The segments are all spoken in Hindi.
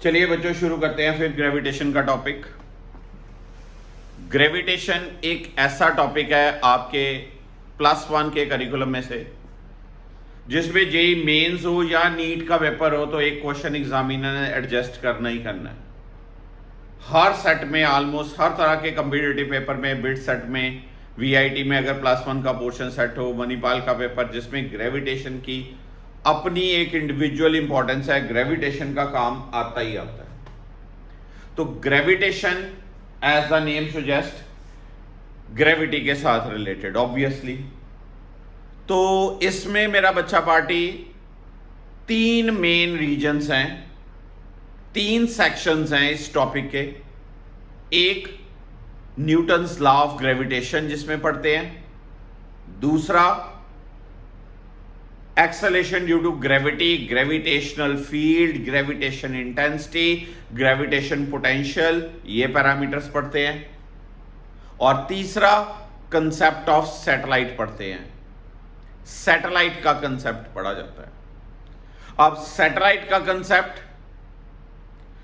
चलिए बच्चों शुरू करते हैं फिर ग्रेविटेशन का टॉपिक। ग्रेविटेशन एक ऐसा टॉपिक है आपके +1 के करिकुलम में से जिसमें जेई मेंस हो या नीट का पेपर हो तो एक क्वेश्चन एग्जामिनर ने एडजस्ट करना ही करना है। हर सेट में ऑलमोस्ट हर तरह के कंपिटिटिव पेपर में, बिट सेट में, वीआईटी में अगर +1 का पोर्शन सेट हो, मणिपाल का पेपर जिसमें ग्रेविटेशन की अपनी एक इंडिविजुअल इंपॉर्टेंस है, ग्रेविटेशन का काम आता ही आता है। तो gravitation as the name suggest gravity के साथ रिलेटेड ऑब्वियसली। तो इसमें मेरा बच्चा पार्टी 3 मेन रीजन्स हैं, 3 सेक्शंस हैं इस टॉपिक के। एक न्यूटन्स लॉ ऑफ ग्रेविटेशन जिसमें पढ़ते हैं, दूसरा acceleration due to gravity, gravitational field, gravitation intensity, gravitation potential, ये पैरामीटर्स पढ़ते हैं, और तीसरा कंसेप्ट ऑफ सैटेलाइट पढ़ते हैं। सैटेलाइट का कंसेप्ट पढ़ा जाता है। अब सैटेलाइट का कंसेप्ट,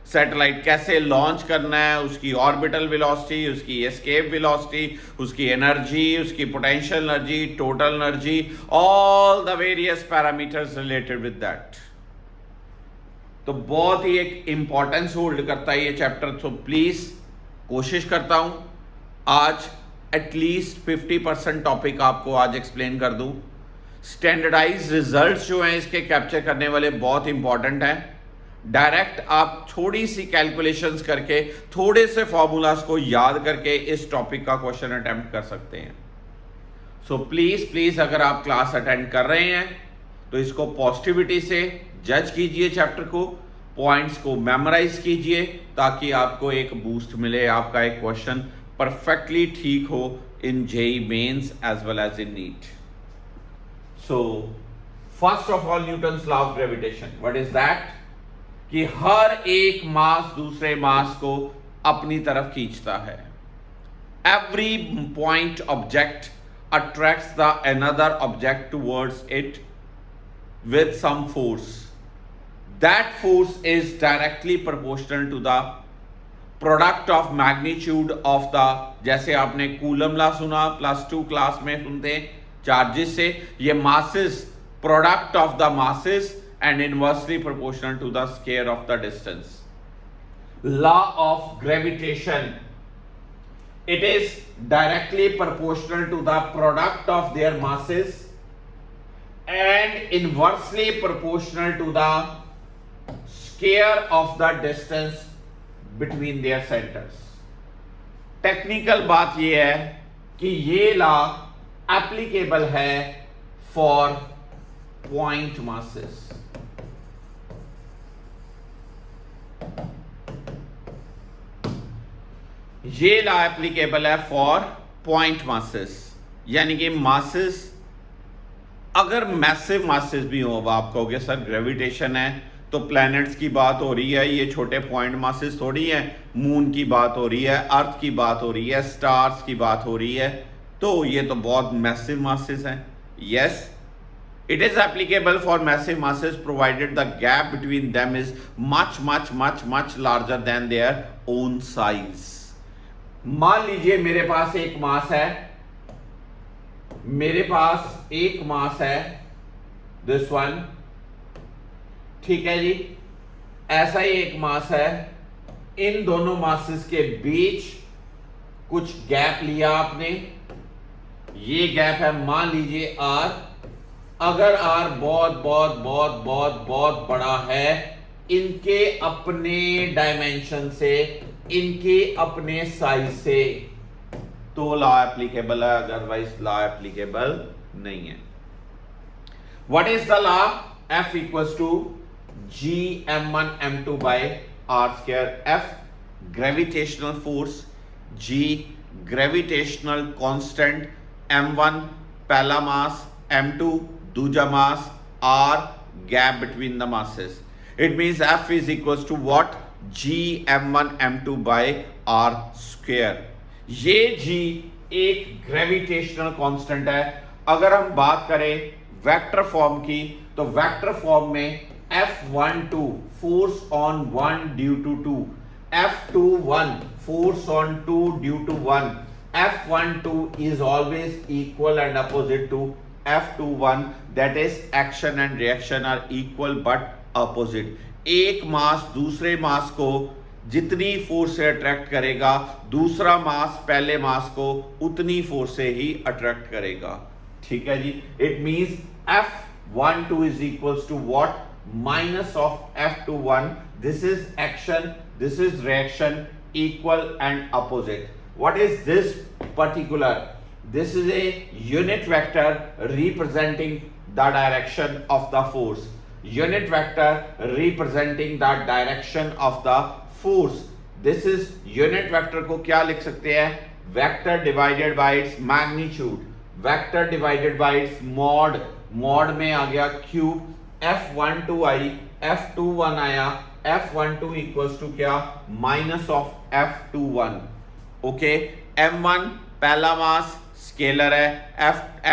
सैटेलाइट कैसे लॉन्च करना है, उसकी ऑर्बिटल वेलोसिटी, उसकी एस्केप वेलोसिटी, उसकी एनर्जी, उसकी potential energy, total energy, all the various parameters related with that. तो बहुत ही एक इंपॉर्टेंस होल्ड करता है ये चैप्टर। तो प्लीज कोशिश करता हूं आज एटलीस्ट 50% टॉपिक आपको आज एक्सप्लेन कर दूं। स्टैंडर्डाइज रिजल्ट्स जो हैं इसके कैप्चर करने वाले बहुत इंपॉर्टेंट हैं। डायरेक्ट आप थोड़ी सी कैलकुलेशंस करके, थोड़े से फॉर्मूलाज को याद करके इस टॉपिक का क्वेश्चन अटेम्प्ट कर सकते हैं। सो प्लीज अगर आप क्लास अटेंड कर रहे हैं तो इसको पॉजिटिविटी से जज कीजिए, चैप्टर को, पॉइंट्स को मेमोराइज कीजिए ताकि आपको एक बूस्ट मिले, आपका एक क्वेश्चन परफेक्टली ठीक हो in JEE Mains as well as in NEET. So first of all Newton's law of gravitation, what is that? कि हर एक मास दूसरे मास को अपनी तरफ खींचता है। Every point object attracts the another object towards it with some force. That force is directly proportional to the product of magnitude of the, जैसे आपने कूलम लॉ सुना +2 क्लास में सुनते हैं, चार्जेस से, ये masses, product of the masses and inversely proportional to the square of the distance. Law of gravitation, it is directly proportional to the product of their masses and inversely proportional to the square of the distance between their centers. Technical बात यह है कि ये लॉ एप्लीकेबल है फॉर पॉइंट मासेस। ये लॉ एप्लीकेबल है फॉर पॉइंट मासेस, यानी कि मासेस, अगर मैसिव मासेस भी हो, अब आप कहोगे सर ग्रेविटेशन है तो प्लैनेट्स की बात हो रही है, ये छोटे पॉइंट मासेस थोड़ी है, मून की बात हो रही है, अर्थ की बात हो रही है, स्टार्स की बात हो रही है, तो ये तो बहुत मैसिव मासेस हैं। Yes, it is applicable for massive masses provided the gap between them is much larger than their own size. मान लीजिए मेरे पास एक मास है, मेरे पास एक मास है, दिस वन, ठीक है जी, ऐसा ही एक मास है, इन दोनों मासेस के बीच कुछ गैप लिया आपने, ये गैप है मान लीजिए r। अगर r बहुत बड़ा है इनके अपने डायमेंशन से, इनके अपने साइज से, तो लॉ एप्लीकेबल है, अदरवाइज लॉ एप्लीकेबल नहीं है। What is the law? F equals to Gm1 m2 by r square। F gravitational force, G gravitational constant, m1 पहला मास, m2 दूजा mass, r gap between the masses. It means F is equals to what? Gm1 m2 by r square। ये G एक ग्रेविटेशनल कांस्टेंट है। अगर हम बात करें वेक्टर फॉर्म की, तो वेक्टर फॉर्म में F12 force on 1 due to 2, F21 force on 2 due to 1. F12 is always equal and opposite to F21, that is action and reaction are equal but opposite. एक मास दूसरे मास को जितनी फोर्स से अट्रैक्ट करेगा, दूसरा मास पहले मास को उतनी फोर्स से ही अट्रैक्ट करेगा। ठीक है जी। It means F12 is equals to what? Minus of F21. This is action, this is reaction, equal and opposite. What is this particular? This is a unit vector representing the direction of the force. Unit vector representing the direction of the force. This is unit vector को क्या लिख सकते हैं? Vector divided by its magnitude. Vector divided by its mod. Mod में आ गया क्यूब, F12 आई, F21 आया, F12 इक्वल्स टू क्या? Minus of F21। Okay, M1 पहला मास स्केलर है,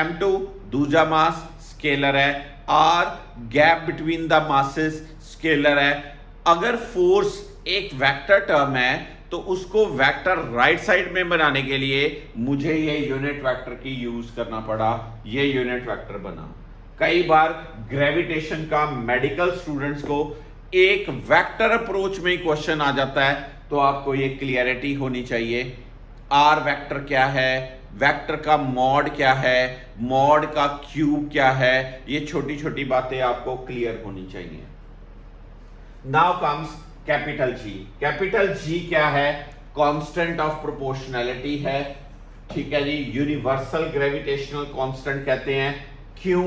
M2 दूसरा मास स्केलर है, R gap between the masses scalar है। अगर फोर्स एक वेक्टर टर्म है तो उसको वेक्टर राइट साइड में बनाने के लिए मुझे ये यूनिट वेक्टर की यूज करना पड़ा, ये यूनिट वेक्टर बना। कई बार ग्रेविटेशन का मेडिकल स्टूडेंट्स को एक वेक्टर अप्रोच में ही क्वेश्चन आ जाता है, तो आपको ये क्लियरिटी होनी चाहिए। आर वेक्टर क्या है, वेक्टर का मॉड क्या है, मॉड का क्यूब क्या है, ये छोटी छोटी बातें आपको क्लियर होनी चाहिए। Now comes capital G. Capital G क्या है? कांस्टेंट ऑफ प्रोपोर्शनैलिटी है। ठीक है जी। यूनिवर्सल ग्रेविटेशनल कांस्टेंट कहते हैं। क्यों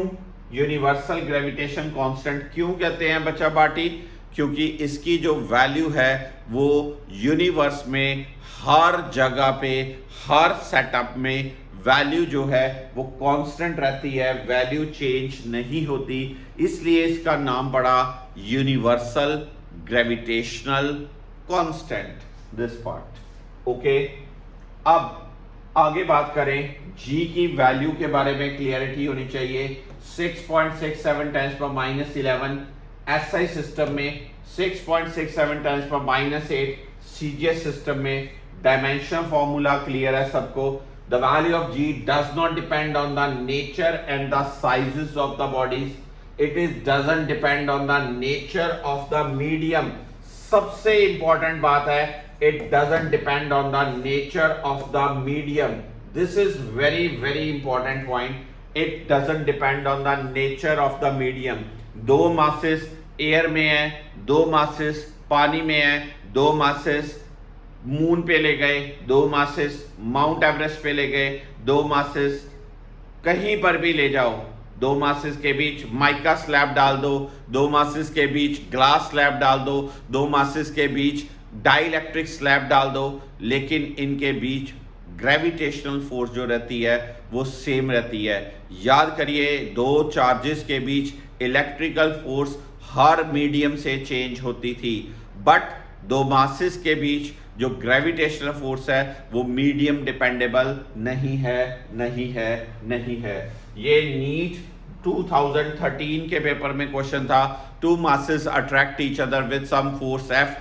यूनिवर्सल ग्रेविटेशन कांस्टेंट क्यों कहते हैं बच्चा पार्टी? क्योंकि इसकी जो वैल्यू है वो यूनिवर्स में हर जगह पे, हर सेटअप में वैल्यू जो है वो कांस्टेंट रहती है, वैल्यू चेंज नहीं होती, इसलिए इसका नाम पड़ा universal gravitational constant, this part. Okay, अब आगे बात करें, जी की वैल्यू के बारे में क्लियरिटी होनी चाहिए। 6.67 टाइम्स पर -11 एसआई सिस्टम में, 6.67 टाइम्स पर -8 सीजीएस सिस्टम में। डायमेंशन फॉर्मूला क्लियर है सबको। The value of G does not depend on the nature and the sizes of the bodies, it is doesn't depend on the nature of the medium. सबसे इंपॉर्टेंट बात है, it doesn't depend on the nature of the medium. This is very important point. It doesn't depend on the nature of the medium. दो मासेस एयर में है, दो मासेस पानी में है, दो मासेस मून पे ले गए, दो मासेस माउंट एवरेस्ट पे ले गए, दो मासेस कहीं पर भी ले जाओ, दो मासेस के बीच माइका स्लैब डाल दो, दो मासेस के बीच ग्लास स्लैब डाल दो, दो मासेस के बीच डाइलेक्ट्रिक स्लैब डाल दो, लेकिन इनके बीच ग्रेविटेशनल फोर्स जो रहती है वो सेम रहती है। याद करिए, दो चार्जेस के बीच इलेक्ट्रिकल फोर्स हर मीडियम से चेंज होती थी, बट दो मासेस के बीच जो ग्रेविटेशनल फोर्स है वो मीडियम डिपेंडेबल नहीं है, नहीं है, नहीं है। ये नीट 2013 के पेपर में क्वेश्चन था। Two masses attract each other with some force F.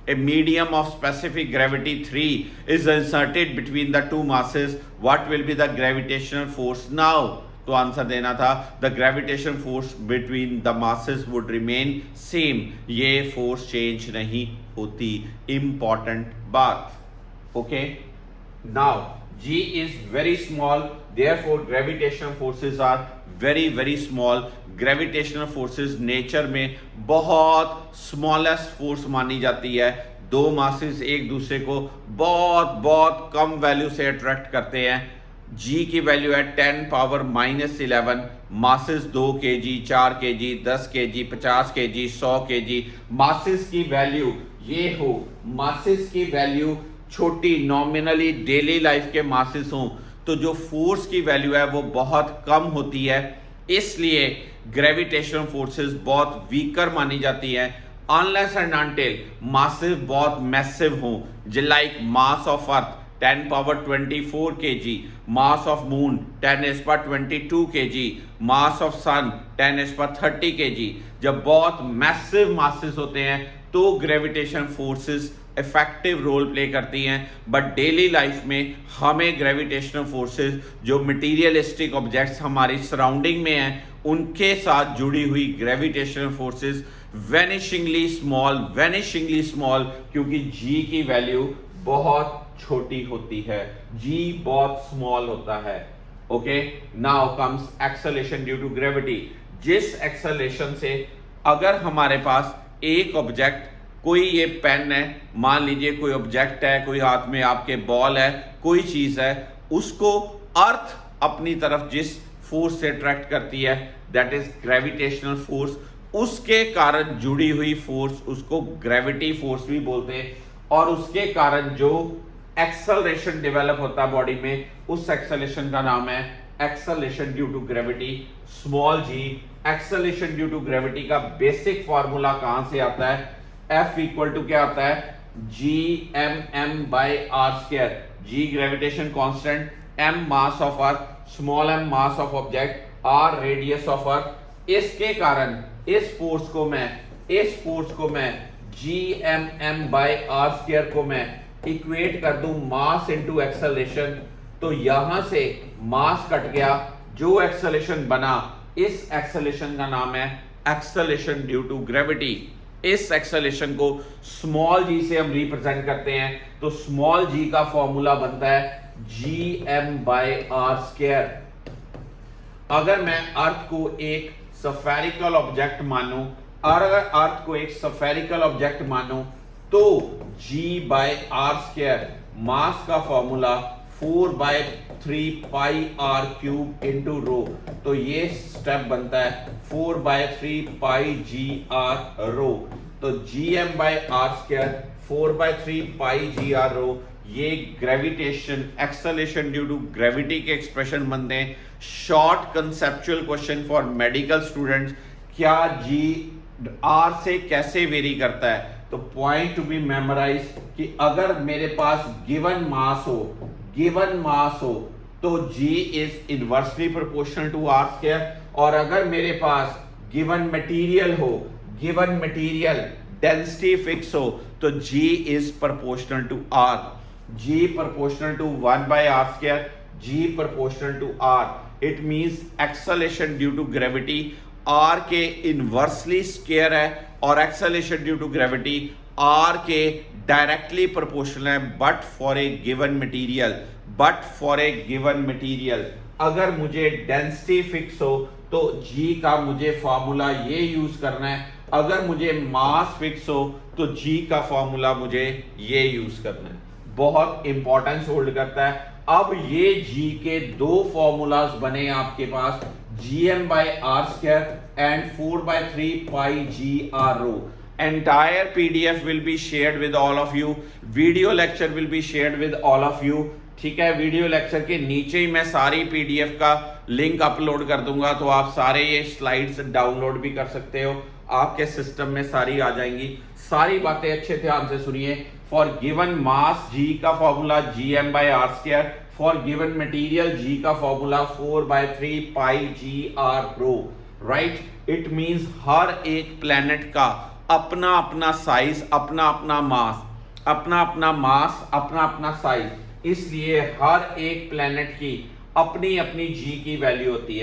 A medium of specific gravity 3 is inserted between the two masses. What will be the gravitational force now? तो आंसर देना था, the gravitational force between the masses would remain same. ये फोर्स चेंज नहीं होती। Important बात। Okay? Now G is very small, therefore gravitational forces are very small. Gravitational forces nature में बहुत स्मॉलेस्ट फोर्स मानी जाती है। दो मासेस एक दूसरे को बहुत कम वैल्यू से अट्रैक्ट करते हैं। जी की वैल्यू है 10 power -11, masses 2 kg, 4 kg, 10 kg, 50 kg, 100 kg। Masses की वैल्यू ये हो, मासेस की वैल्यू छोटी नॉमिनली डेली लाइफ के मासेस हों तो जो फोर्स की वैल्यू है वो बहुत कम होती है, इसलिए ग्रेविटेशनल फोर्सेस बहुत वीकर मानी जाती हैं अनलेस एंड अनटिल मासेस बहुत मैसिव हों, like mass of earth 10 power 24 kg, mass of moon 10 is per 22 kg, mass of sun 10 is per 30 kg। जब बहुत मैसिव मासेस होते हैं तो gravitation forces effective role play करती हैं, बट डेली लाइफ में हमें ग्रेविटेशनल फोर्सेस जो मटीरियलिस्टिक ऑब्जेक्ट्स हमारी सराउंडिंग में हैं उनके साथ जुड़ी हुई ग्रेविटेशनल फोर्सेस वेनिशिंगली स्मॉल, क्योंकि जी की वैल्यू बहुत छोटी होती है, जी बहुत स्मॉल होता है। Okay, now comes acceleration due to gravity. जिस एक्सेलरेशन से अगर हमारे पास एक ऑब्जेक्ट, कोई ये पेन है, मान लीजिए कोई ऑब्जेक्ट है, कोई हाथ में आपके बॉल है, कोई चीज है, उसको अर्थ अपनी तरफ जिस फोर्स से अट्रैक्ट करती है दैट इज ग्रेविटेशनल फोर्स, उसके कारण जुड़ी हुई फोर्स उसको ग्रेविटी फोर्स भी बोलते हैं। और उसके कारण जो एक्सेलरेशन डेवलप होता है बॉडी में, उस एक्सेलरेशन का नाम है acceleration due to gravity, small g. Acceleration due to gravity का बेसिक फॉर्मूला कहां से आता है? F इक्वल टू क्या आता है? GMM by are square. G gravitation constant, M mass of earth, small m mass of object, R radius of earth. इसके कारण इस फोर्स को मैं GMM बाई आर स्क्वायर को मैं इक्वेट कर दूं मास इनटू एक्सेलरेशन, तो यहां से मास कट गया, जो एक्सेलरेशन बना, इस एक्सेलरेशन का नाम है एक्सेलरेशन ड्यू टू ग्रेविटी। इस एक्सेलरेशन को स्मॉल जी से हम रिप्रेजेंट करते हैं, तो स्मॉल जी का फॉर्मूला बनता है GM बाई आर स्क्वायर। अगर मैं अर्थ को एक स्फेरिकल ऑब्जेक्ट मानूं, तो G by are square, mass का formula 4/3 pi R cube into rho, तो ये स्टेप बनता है 4/3 पाई जी आर रो। तो GM by are square 4/3 pi G are rho, ये gravitation acceleration due to gravity के एक्सप्रेशन बनते हैं। Short conceptual question for medical students, क्या जी आर से कैसे वेरी करता है? तो पॉइंट टू बी मेमोराइज कि अगर मेरे पास गिवन मास हो तो G is inversely proportional to R square, और अगर मेरे पास गिवन मटेरियल डेंसिटी फिक्स हो तो G is proportional to R। G proportional to 1/r square, G proportional to R। It means acceleration due to gravity R के इनवर्सली स्क्वायर है और acceleration due to gravity R के डायरेक्टली प्रोपोर्शनल है, but for a given material. अगर मुझे डेंसिटी फिक्स हो तो G का मुझे फॉर्मूला ये यूज करना है, अगर मुझे मास फिक्स हो तो G का फॉर्मूला मुझे ये यूज करना है। बहुत इंपॉर्टेंस होल्ड करता है। अब ये G के दो फॉर्मूलाज बने आपके पास, GM by are square and 4/3 pi G are rho. Entire PDF will be shared with all of you. Video lecture will be shared with all of you. ठीक है, वीडियो लेक्चर के नीचे ही मैं सारी PDF का लिंक अपलोड कर दूंगा, तो आप सारे ये स्लाइड्स डाउनलोड भी कर सकते हो, आपके सिस्टम में सारी आ जाएंगी। सारी बातें अच्छे ध्यान से सुनिए। फॉर गिवन मास G का formula GM by are square, for given material G का formula 4/3 pi G are rho. Right, it means हर एक प्लेनेट का अपना अपना साइज, अपना अपना मास, अपना अपना साइज, इसलिए हर एक प्लेनेट की अपनी अपनी G की वैल्यू होती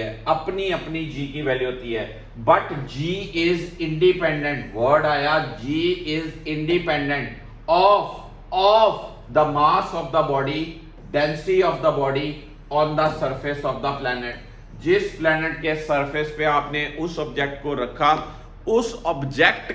है, but G is independent. Word आया, G is independent of the mass of the body, density of the body on the surface of the planet. जिस प्लेनेट के सरफेस पे आपने उस ऑब्जेक्ट को रखा, उस ऑब्जेक्ट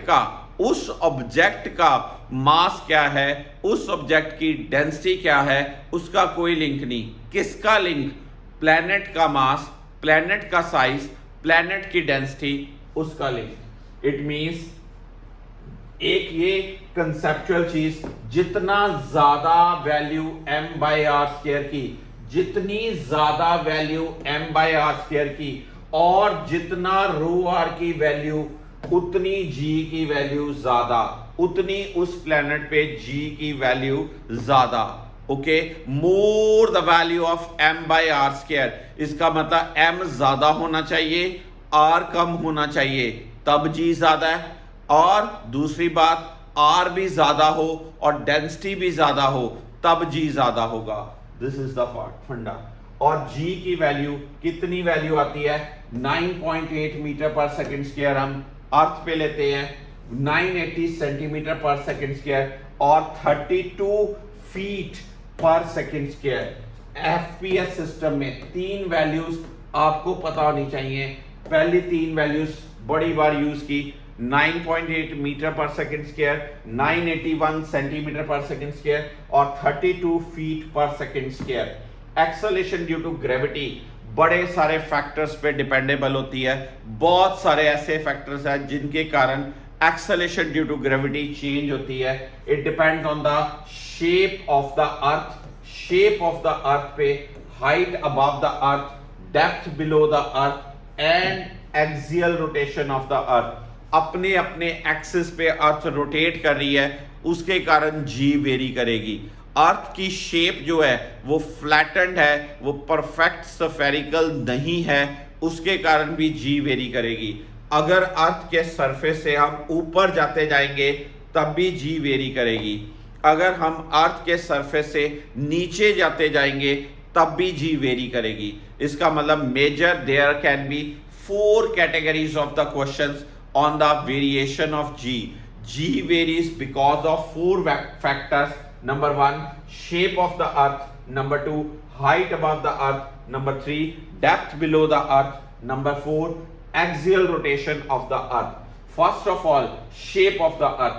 का मास क्या है, उस ऑब्जेक्ट की डेंसिटी क्या है, उसका कोई लिंक नहीं। किसका लिंक? प्लैनेट का मास, प्लैनेट का साइज, प्लैनेट की डेंसिटी, उसका लिंक। इट मींस एक ये कंसेप्चुअल चीज, जितना ज्यादा value m by are square की, जितनी ज्यादा value m by are square की, और जितना रो आर की वैल्यू, उतनी G की वैल्यू ज्यादा, उतनी उस प्लेनेट पे G की वैल्यू ज्यादा। Okay, more the value of m by are square, इसका मतलब m ज्यादा होना चाहिए, r कम होना चाहिए, तब g ज्यादा है। और दूसरी बात, r भी ज्यादा हो और डेंसिटी भी ज्यादा हो, तब g ज्यादा होगा। दिस इज द फंडा। और g की वैल्यू कितनी वैल्यू आती है? 9.8 मीटर पर सेकंड स्क्वायर हम अर्थ पे लेते हैं, 980 सेंटीमीटर पर सेकंड स्क्वायर और 32 फीट पर सेकंड स्क्वायर। एफपीएस सिस्टम में तीन वैल्यूज आपको पता होनी चाहिए। पहली तीन वैल्यूज बड़ी बार यूज की, 9.8 मीटर पर सेकंड स्क्वायर, 981 सेंटीमीटर पर सेकंड स्क्वायर और 32 फीट पर second square. Acceleration due to gravity बड़े सारे फैक्टर्स पे डिपेंडेबल होती है। बहुत सारे ऐसे फैक्टर्स हैं जिनके कारण acceleration due to gravity change होती है। It depends on the shape of the earth, shape of the earth पे, height above the earth, depth below the earth and axial rotation of the earth. अपने अपने एक्सिस पे अर्थ रोटेट कर रही है, उसके कारण जी वेरी करेगी। अर्थ की शेप जो है वो फ्लैटेंड है, वो परफेक्ट स्फेरिकल नहीं है, उसके कारण भी जी वेरी करेगी। अगर अर्थ के सरफेस से हम ऊपर जाते जाएंगे तब भी जी वेरी करेगी। अगर हम अर्थ के सरफेस से नीचे जाते जाएंगे तब भी जी वेरी करेगी। इसका मतलब major there can be 4 categories of the questions on the variation of G. G varies because of 4 factors. Number 1, shape of the earth. Number 2, height above the earth. Number 3, depth below the earth. Number 4, axial rotation of the earth. First of all, shape of the earth.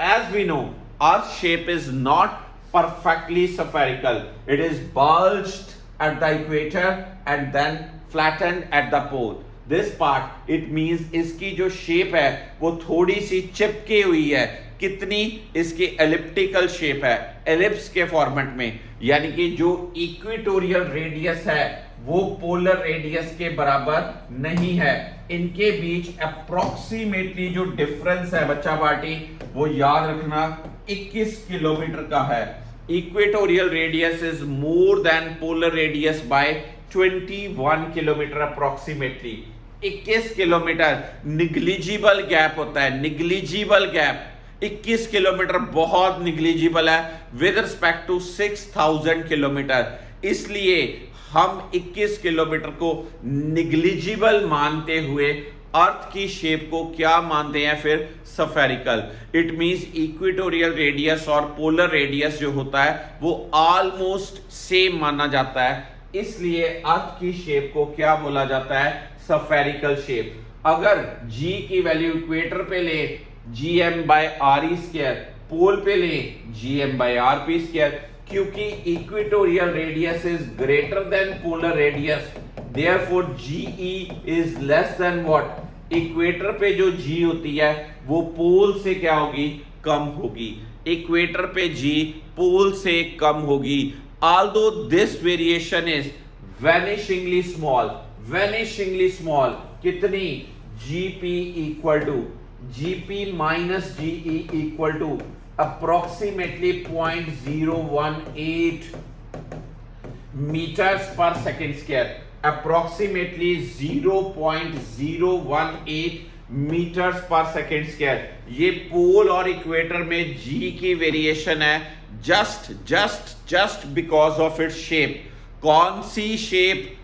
As we know, earth shape is not perfectly spherical. It is bulged at the equator and then flattened at the pole. This part, it means इसकी जो शेप है वो थोड़ी सी चिपकी हुई है। कितनी? इसकी एलिप्टिकल शेप है, एलिप्स के फॉर्मेट में, यानी कि जो इक्वेटोरियल रेडियस है वो पोलर रेडियस के बराबर नहीं है। इनके बीच अप्रोक्सीमेटली जो डिफरेंस है बच्चा पार्टी, वो याद रखना 21 किलोमीटर का है। Equatorial radius is more than polar radius by 21 kilometre approximately. 21 kilometre negligible gap होता है, निग्लिजिबल गैप। 21 किलोमीटर बहुत निग्लिजिबल है विद रिस्पेक्ट टू 6000 किलोमीटर। इसलिए हम 21 किलोमीटर को निग्लिजिबल मानते हुए अर्थ की शेप को क्या मानते हैं फिर? Spherical. It means equatorial radius और पोलर रेडियस जो होता है वो ऑलमोस्ट सेम माना जाता है, इसलिए अर्थ की शेप को क्या बोला जाता है? Spherical shape. अगर g की वैल्यू इक्वेटर पे ले gm by r E square, pole पे ले gm by r P square, क्योंकि equatorial radius is greater than polar radius, therefore GE is less than what? Equator पे जो G होती है वो पोल से क्या होगी? कम होगी। इक्वेटर पे G पोल से कम होगी। Although this variation is vanishingly small, कितनी? GP equal to GP minus GE equal to approximately 0.018 meters per second square, approximately 0.018 meters per second square। ये पोल और इक्वेटर में G की वेरिएशन है just because of its shape। कौन सी shape?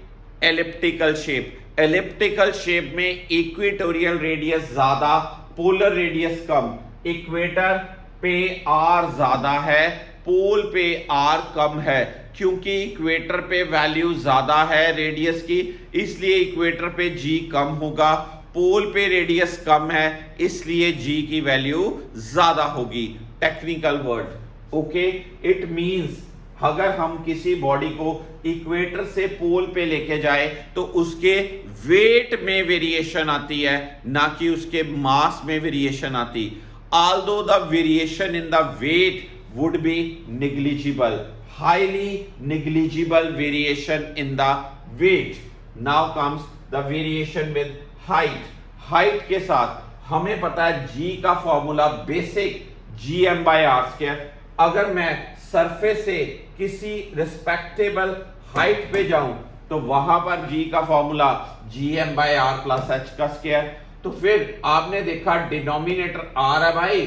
Elliptical shape. Elliptical shape में इक्वेटोरियल रेडियस ज्यादा, पोलर रेडियस कम। इक्वेटर पे R ज्यादा है, पोल पे R कम है। क्योंकि इक्वेटर पे वैल्यू ज्यादा है रेडियस की, इसलिए इक्वेटर पे G कम होगा। पोल पे रेडियस कम है, इसलिए G की वैल्यू ज्यादा होगी। Technical word, okay. It means अगर हम किसी बॉडी को इक्वेटर से पोल पे लेके जाए तो उसके वेट में वेरिएशन आती है, ना कि उसके मास में वेरिएशन आती। Although the variation in the weight would be negligible, highly negligible variation in the weight. Now comes the variation with height. Height के साथ हमें पता है G का formula basic GM by are square. अगर मैं सरफेस से किसी रिस्पेक्टेबल हाइट पे जाऊं तो वहां पर जी का फॉर्मूला gm/r+h का स्क्वायर। तो फिर आपने देखा डिनोमिनेटर r है भाई,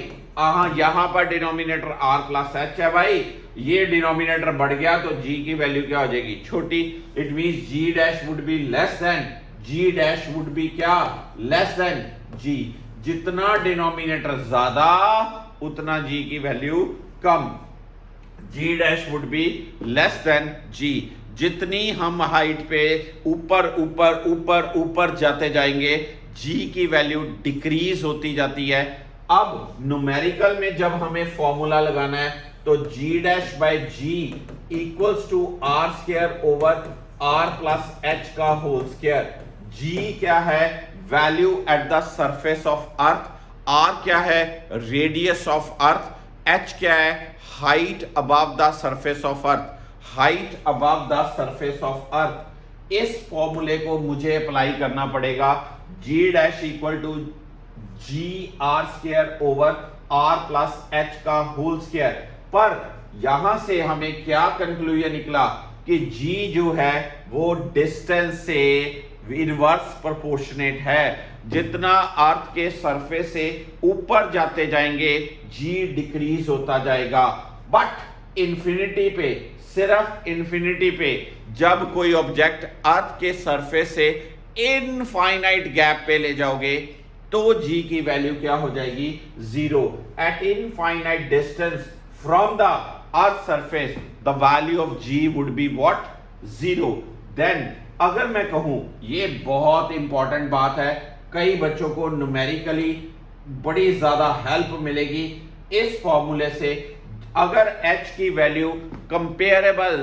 यहां पर डिनोमिनेटर r+h है भाई, ये डिनोमिनेटर बढ़ गया तो g की वैल्यू क्या हो जाएगी, छोटी। It means g dash would be less than, g dash would be क्या, लेस देन g। जितना डिनोमिनेटर ज्यादा उतना g की value come, g dash would be less than g। जितनी हम हाइट पे ऊपर ऊपर ऊपर ऊपर जाते जाएंगे g की वैल्यू डिक्रीज होती जाती है। अब न्यूमेरिकल में जब हमें फॉर्मूला लगाना है तो g dash by g equals to r square over r+h का होल स्क्वायर। g क्या है, value at the surface of earth, r क्या है, रेडियस ऑफ अर्थ, h क्या है, height above the surface of earth, height above the surface of earth. इस फॉर्मूले को मुझे अप्लाई करना पड़ेगा, g dash equal to g r square over r+h का होल स्क्वायर। पर यहां से हमें क्या कंक्लूजन निकला कि g जो है वो डिस्टेंस से इनवर्स प्रोपोर्शनेट है। जितना अर्थ के सरफेस से ऊपर जाते जाएंगे g डिक्रीज होता जाएगा। बट इंफिनिटी पे, सिर्फ इंफिनिटी पे जब कोई ऑब्जेक्ट अर्थ के सरफेस से इनफाइनाइट गैप पे ले जाओगे तो g की वैल्यू क्या हो जाएगी, zero. At infinite distance from the earth surface the value of g would be what, zero. Then अगर मैं कहूं, ये बहुत इंपॉर्टेंट बात है, कई बच्चों को न्यूमेरिकली बड़ी ज्यादा हेल्प मिलेगी इस फॉर्मूले से। अगर h की वैल्यू कंपेरेबल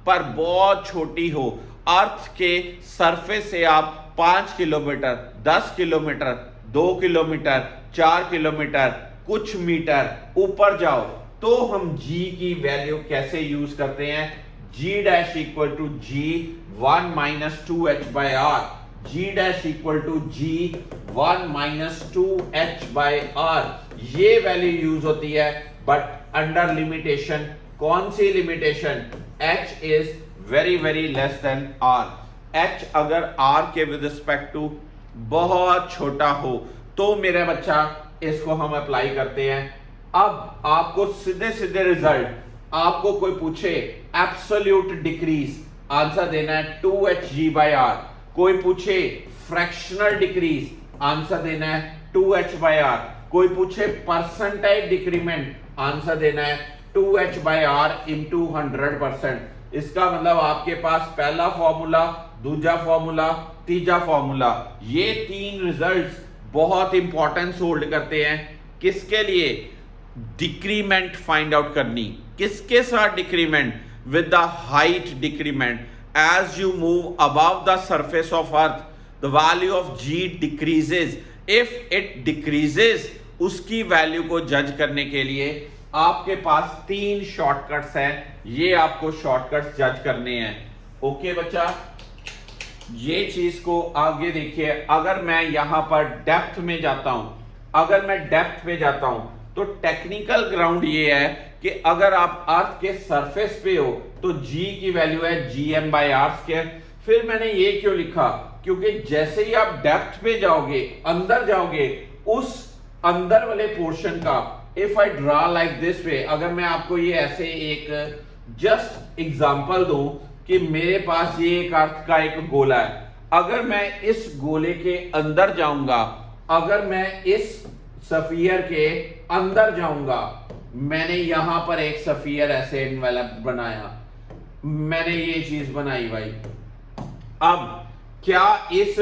पर बहुत छोटी हो, अर्थ के सरफेस से आप 5 किलोमीटर, 10 किलोमीटर, 2 किलोमीटर, 4 किलोमीटर, कुछ मीटर ऊपर जाओ तो हम g की वैल्यू कैसे यूज करते हैं, g dash equal to g 1 minus 2h/r, g dash equal to g 1 minus 2h/r। ये वैल्यू यूज होती है, बट अंडर लिमिटेशन। कौन सी limitation, h is very very less than r। h अगर r के विद रिस्पेक्ट टू बहुत छोटा हो तो मेरा बच्चा इसको हम अप्लाई करते हैं। अब आपको सीधे सीधे रिजल्ट, आपको कोई पूछे एब्सोल्यूट डिक्रीज, आंसर देना है 2hg/r। कोई पूछे फ्रैक्शनल डिक्रीज, आंसर देना है 2h/r। कोई पूछे परसेंटाइल डिक्रीमेंट, आंसर देना है 2h/r इंटू 100%। इसका मतलब आपके पास पहला फॉर्मूला, दूसरा फॉर्मूला, तीसरा फॉर्मूला, ये तीन रिजल्ट्स बहुत इंपॉर्टेंस होल्ड करते हैं। किसके लिए, डिक्रीमेंट फाइंड आउट करनी। किसके साथ decrement, with the height decrement. As you move above the surface of earth the value of g decreases. If it decreases, उसकी वैल्यू को जज करने के लिए आपके पास 3 शॉर्टकट्स हैं, ये आपको शॉर्टकट्स जज करने हैं। ओके बच्चा, ये चीज को आगे देखिए। अगर मैं यहां पर डेप्थ में जाता हूं, अगर मैं डेप्थ पे जाता हूं तो टेक्निकल ग्राउंड ये है कि अगर आप अर्थ के सरफेस पे हो तो g की वैल्यू है gm/r²। फिर मैंने ये क्यों लिखा, क्योंकि जैसे ही आप डेप्थ पे जाओगे, अंदर जाओगे, उस अंदर वाले पोर्शन का, if I draw like this way, अगर मैं आपको ये ऐसे एक जस्ट एग्जांपल दूं कि मेरे पास ये एक अर्थ का एक गोला है, अगर मैं इस गोले के अंदर जाऊंगा, अगर मैं इस सफियर के अंदर जाऊंगा, मैंने यहां पर एक सफियर ऐसे एनवेलप बनाया, मैंने ये चीज बनाई भाई। अब क्या इस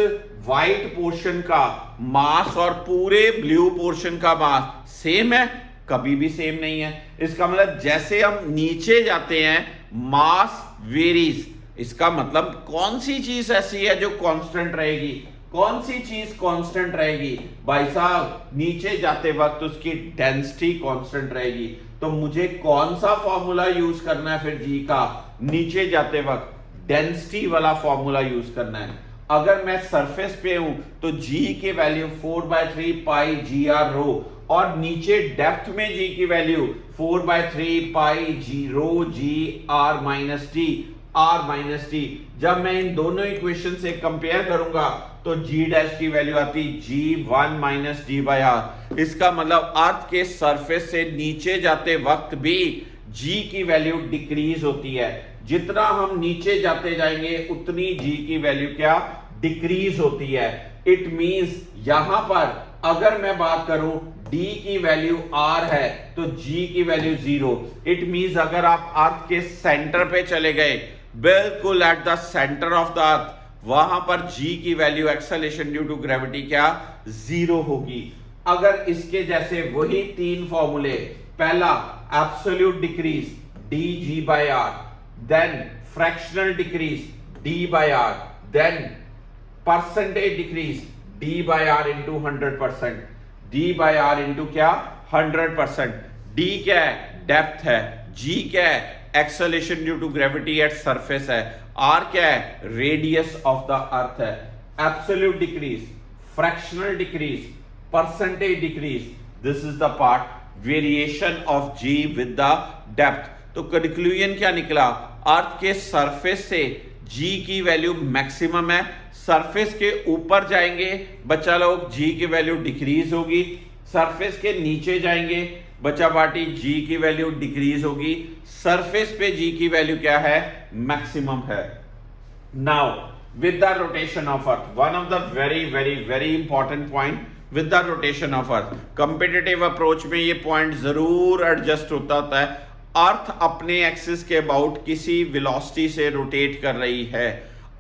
व्हाइट पोर्शन का मास और पूरे ब्लू पोर्शन का मास सेम है? कभी भी सेम नहीं है। इसका मतलब जैसे हम नीचे जाते हैं मास वेरीज। इसका मतलब कौन सी चीज ऐसी है जो कांस्टेंट रहेगी, कौन सी चीज कांस्टेंट रहेगी भाई साहब, नीचे जाते वक्त उसकी डेंसिटी कांस्टेंट रहेगी। तो मुझे कौन सा फॉर्मूला यूज करना है फिर जी का, नीचे जाते वक्त डेंसिटी वाला फॉर्मूला यूज करना है। अगर मैं सरफेस पे हूं तो जी की वैल्यू 4/3 पाई GR रो, और नीचे डेप्थ में g की वैल्यू 4/3 पाई जी रो जी r माइनस टी। जब मैं इन दोनों इक्वेशन से कंपेयर करूंगा तो g डैश की वैल्यू आती g1 minus D by are. इसका मतलब अर्थ के सरफेस से नीचे जाते वक्त भी g की वैल्यू डिक्रीज होती है। जितना हम नीचे जाते जाएंगे उतनी g की वैल्यू क्या डिक्रीज होती है। इट मींस यहां पर अगर मैं बात करूं d की वैल्यू r है तो g की वैल्यू 0। इट मींस अगर आप अर्थ के सेंटर पे चले गए, बिल्कुल at the centre of the earth, वहां पर g की value acceleration due to gravity क्या 0 होगी। अगर इसके जैसे वही तीन फॉर्मूले, पहला absolute decrease dg by r, then fractional decrease d by r, then percentage decrease d by r into 100%, d by r into क्या 100%। d क्या है डेप्थ है, g क्या है acceleration due to gravity at surface है, r क्या है रेडियस ऑफ द अर्थ है। Absolute decrease, fractional decrease, percentage decrease, this is the part variation of g with the depth. तो कंक्लूजन क्या निकला, अर्थ के सरफेस से g की वैल्यू मैक्सिमम है, सरफेस के ऊपर जाएंगे बच्चा लोग g की वैल्यू डिक्रीज होगी, सरफेस के नीचे जाएंगे बच्चा पार्टी g की वैल्यू डिक्रीज होगी, सरफेस पे g की वैल्यू क्या है मैक्सिमम है। Now with the rotation of earth, one of the very very very important point with the rotation of earth, competitive approach में ये पॉइंट जरूर एडजस्ट होता है। अर्थ अपने एक्सिस के अबाउट किसी वेलोसिटी से रोटेट कर रही है,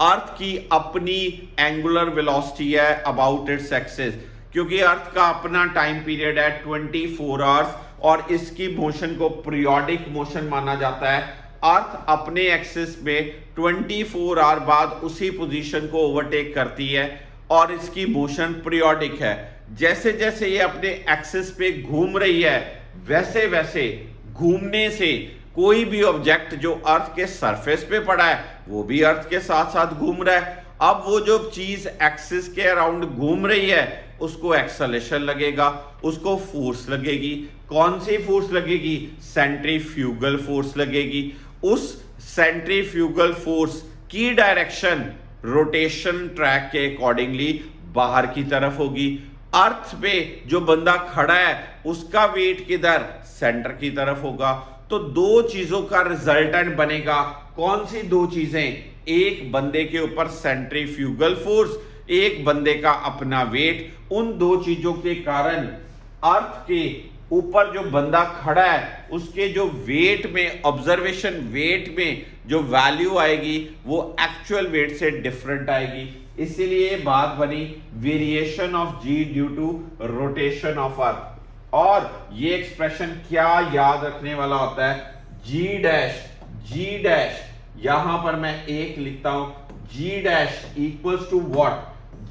अर्थ की अपनी एंगुलर वेलोसिटी है अबाउट इट्स एक्सिस, क्योंकि अर्थ का अपना टाइम पीरियड है 24 आवर्स और इसकी मोशन को पीरियोडिक मोशन माना जाता है। अर्थ अपने एक्सिस में 24 आवर बाद उसी पोजीशन को ओवरटेक करती है और इसकी मोशन पीरियोडिक है। जैसे जैसे ये अपने एक्सिस पे घूम रही है वैसे वैसे घूमने से कोई भी ऑब्जेक्ट जो अर्थ के सरफेस पे पड़ा है वो भी अर्थ के साथ साथ घूम रहा है। अब वो जो चीज एक्सिस के अराउंड घूम रही है उसको एक्सेलरेशन लगेगा, उसको फोर्स लगेगी। कौन सी फोर्स लगेगी, सेंट्रीफ्यूगल फोर्स लगेगी। उस सेंट्रीफ्यूगल फोर्स की डायरेक्शन रोटेशन ट्रैक के अकॉर्डिंगली बाहर की तरफ होगी। अर्थ पे जो बंदा खड़ा है उसका वेट किधर, सेंटर की तरफ होगा। तो दो चीजों का रिजल्टेंट बनेगा। कौन सी दो चीजें, एक बंदे के ऊपर सेंट्रीफ्यूगल फोर्स, एक बंदे का अपना वेट। उन दो चीजों के कारण अर्थ के ऊपर जो बंदा खड़ा है उसके जो वेट में, ऑब्जर्वेशन वेट में जो वैल्यू आएगी वो एक्चुअल वेट से डिफरेंट आएगी। इसीलिए बात बनी variation of g due to rotation of earth. और ये एक्सप्रेशन क्या याद रखने वाला होता है, जी डैश यहां पर मैं एक लिखता हूं, G dash equals to what,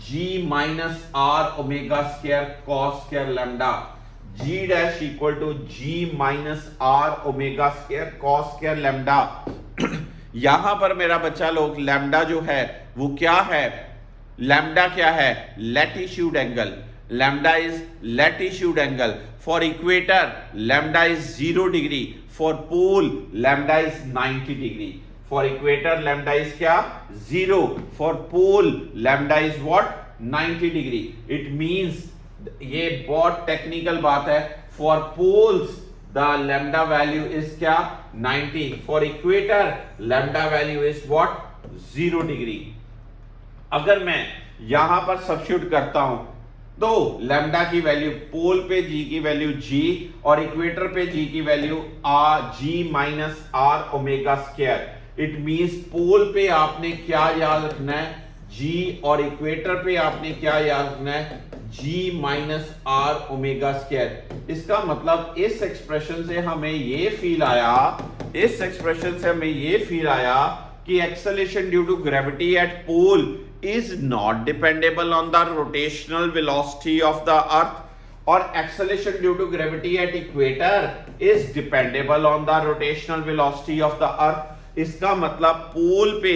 G minus r omega square cos square lambda. G dash equal to G minus r omega square cos square lambda. यहां पर मेरा बच्चा लोग लैम्डा जो है वो क्या है, लैम्डा क्या है, latitude angle. Lambda is latitude angle. For equator lambda is 0 degree, for pole lambda is 90 degree. For equator lambda is क्या 0, for pole lambda is what 90 degree. It means, ये बहुत टेक्निकल बात है, for poles the lambda value is क्या 90, for equator lambda value is what 0 degree. अगर मैं यहां पर सब्स्टिट्यूट करता हूं तो लैम्डा की वैल्यू, पोल पे जी की वैल्यू जी और इक्वेटर पे जी की value G minus r omega square. It means pole पे आपने क्या याद रखना है, जी, और इक्वेटर पे आपने क्या याद रखना है, जी माइनस आर ओमेगा स्क्वायर। इसका मतलब इस एक्सप्रेशन से हमें ये फील आया, इस एक्सप्रेशन से हमें ये फील आया कि acceleration due to gravity at pole is not dependable on the rotational velocity of the earth, or acceleration due to gravity at equator is dependable on the rotational velocity of the earth। इसका मतलब पोल पे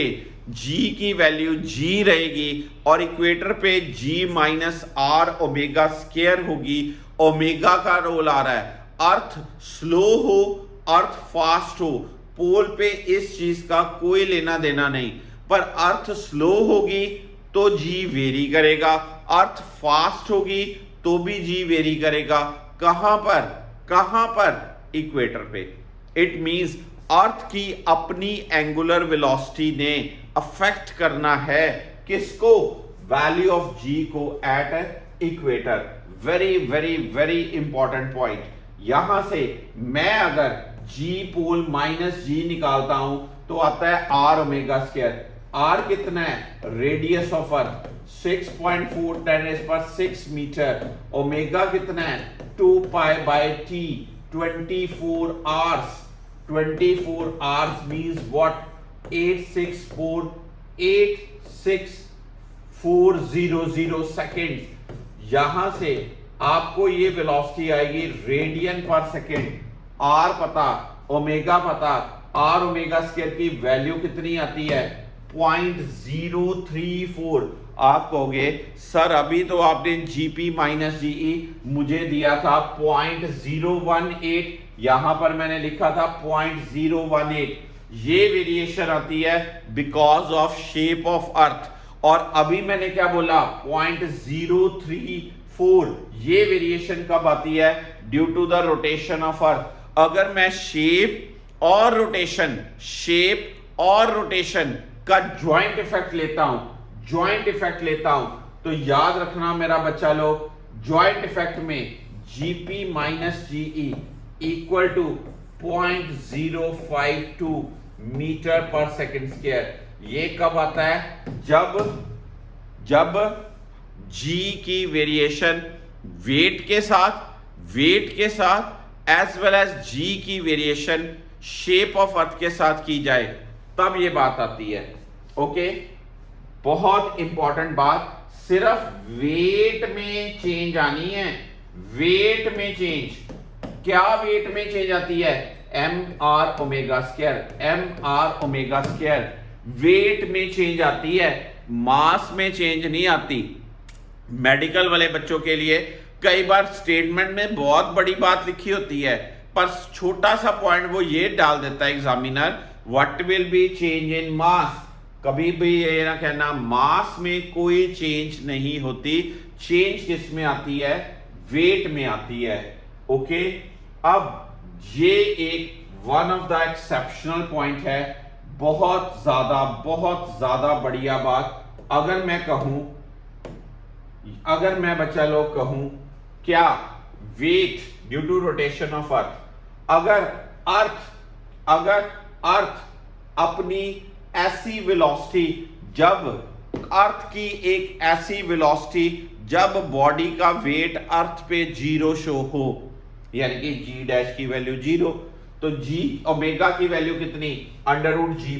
g की वैल्यू g रहेगी और इक्वेटर पे g minus r omega square होगी, ओमेगा का रोल आ रहा है। अर्थ स्लो हो, अर्थ फास्ट हो, पोल पे इस चीज का कोई लेना देना नहीं, पर अर्थ स्लो होगी तो जी वेरी करेगा, अर्थ फास्ट होगी तो भी जी वेरी करेगा। कहां पर? इक्वेटर पे। इट मींस अर्थ की अपनी एंगुलर वेलोसिटी ने अफेक्ट करना है किसको? वैल्यू ऑफ जी को at equator. Very very very important point. यहां से मैं अगर जी पोल माइनस जी निकालता हूं तो आता है आर ओमेगा स्क्वायर। आर कितना है? Radius of earth 6.4 10⁶ metre. Omega कितना है? 2 pi by t 24 hours. 24 hours means what? 864 second. यहां से आपको ये वेलोसिटी आएगी रेडियन पर सेकेंड। आर पता, ओमेगा पता, आर ओमेगा स्क्वायर की वैल्यू कितनी आती है? 0.034। आप कहोगे सर अभी तो आपने जीपी माइनस जीई मुझे दिया था 0.018, यहां पर मैंने लिखा था 0.018। ये वेरिएशन आती है because of shape of earth. और अभी मैंने क्या बोला? 0.034। ये वेरिएशन कब आती है? Due to the rotation of earth. अगर मैं शेप और रोटेशन का ज्वाइंट इफेक्ट लेता हूं तो याद रखना मेरा बच्चा लोग, ज्वाइंट इफेक्ट में gp minus ge equal to 0.052 metre per second square. ये कब आता है? जब जी की वेरिएशन वेट के साथ एज वेल एज जी की वेरिएशन शेप ऑफ अर्थ के साथ की जाए, तब ये बात आती है। ओके, बहुत इंपॉर्टेंट बात, सिर्फ वेट में चेंज आनी है। वेट में चेंज, क्या वेट में चेंज आती है? M r omega square. Weight में चेंज आती है, मास में चेंज नहीं आती। मेडिकल वाले बच्चों के लिए कई बार स्टेटमेंट में बहुत बड़ी बात लिखी होती है, पर छोटा सा पॉइंट वो ये डाल देता है examiner, what will be change in mass. कभी भी ये ना कहना मास में कोई चेंज नहीं होती, चेंज किस में आती है? वेट में आती है। ओके, अब ये एक one of the exceptional point है, बहुत ज्यादा बढ़िया बात। अगर मैं बच्चा लोग कहूं क्या? Weight due to rotation of earth. अगर अर्थ अपनी ऐसी वेलोसिटी, जब अर्थ की एक ऐसी वेलोसिटी जब बॉडी का वेट अर्थ पे 0 शो हो, यानी कि जी डैश की वैल्यू 0, तो जी ओमेगा की वैल्यू कितनी? Under root g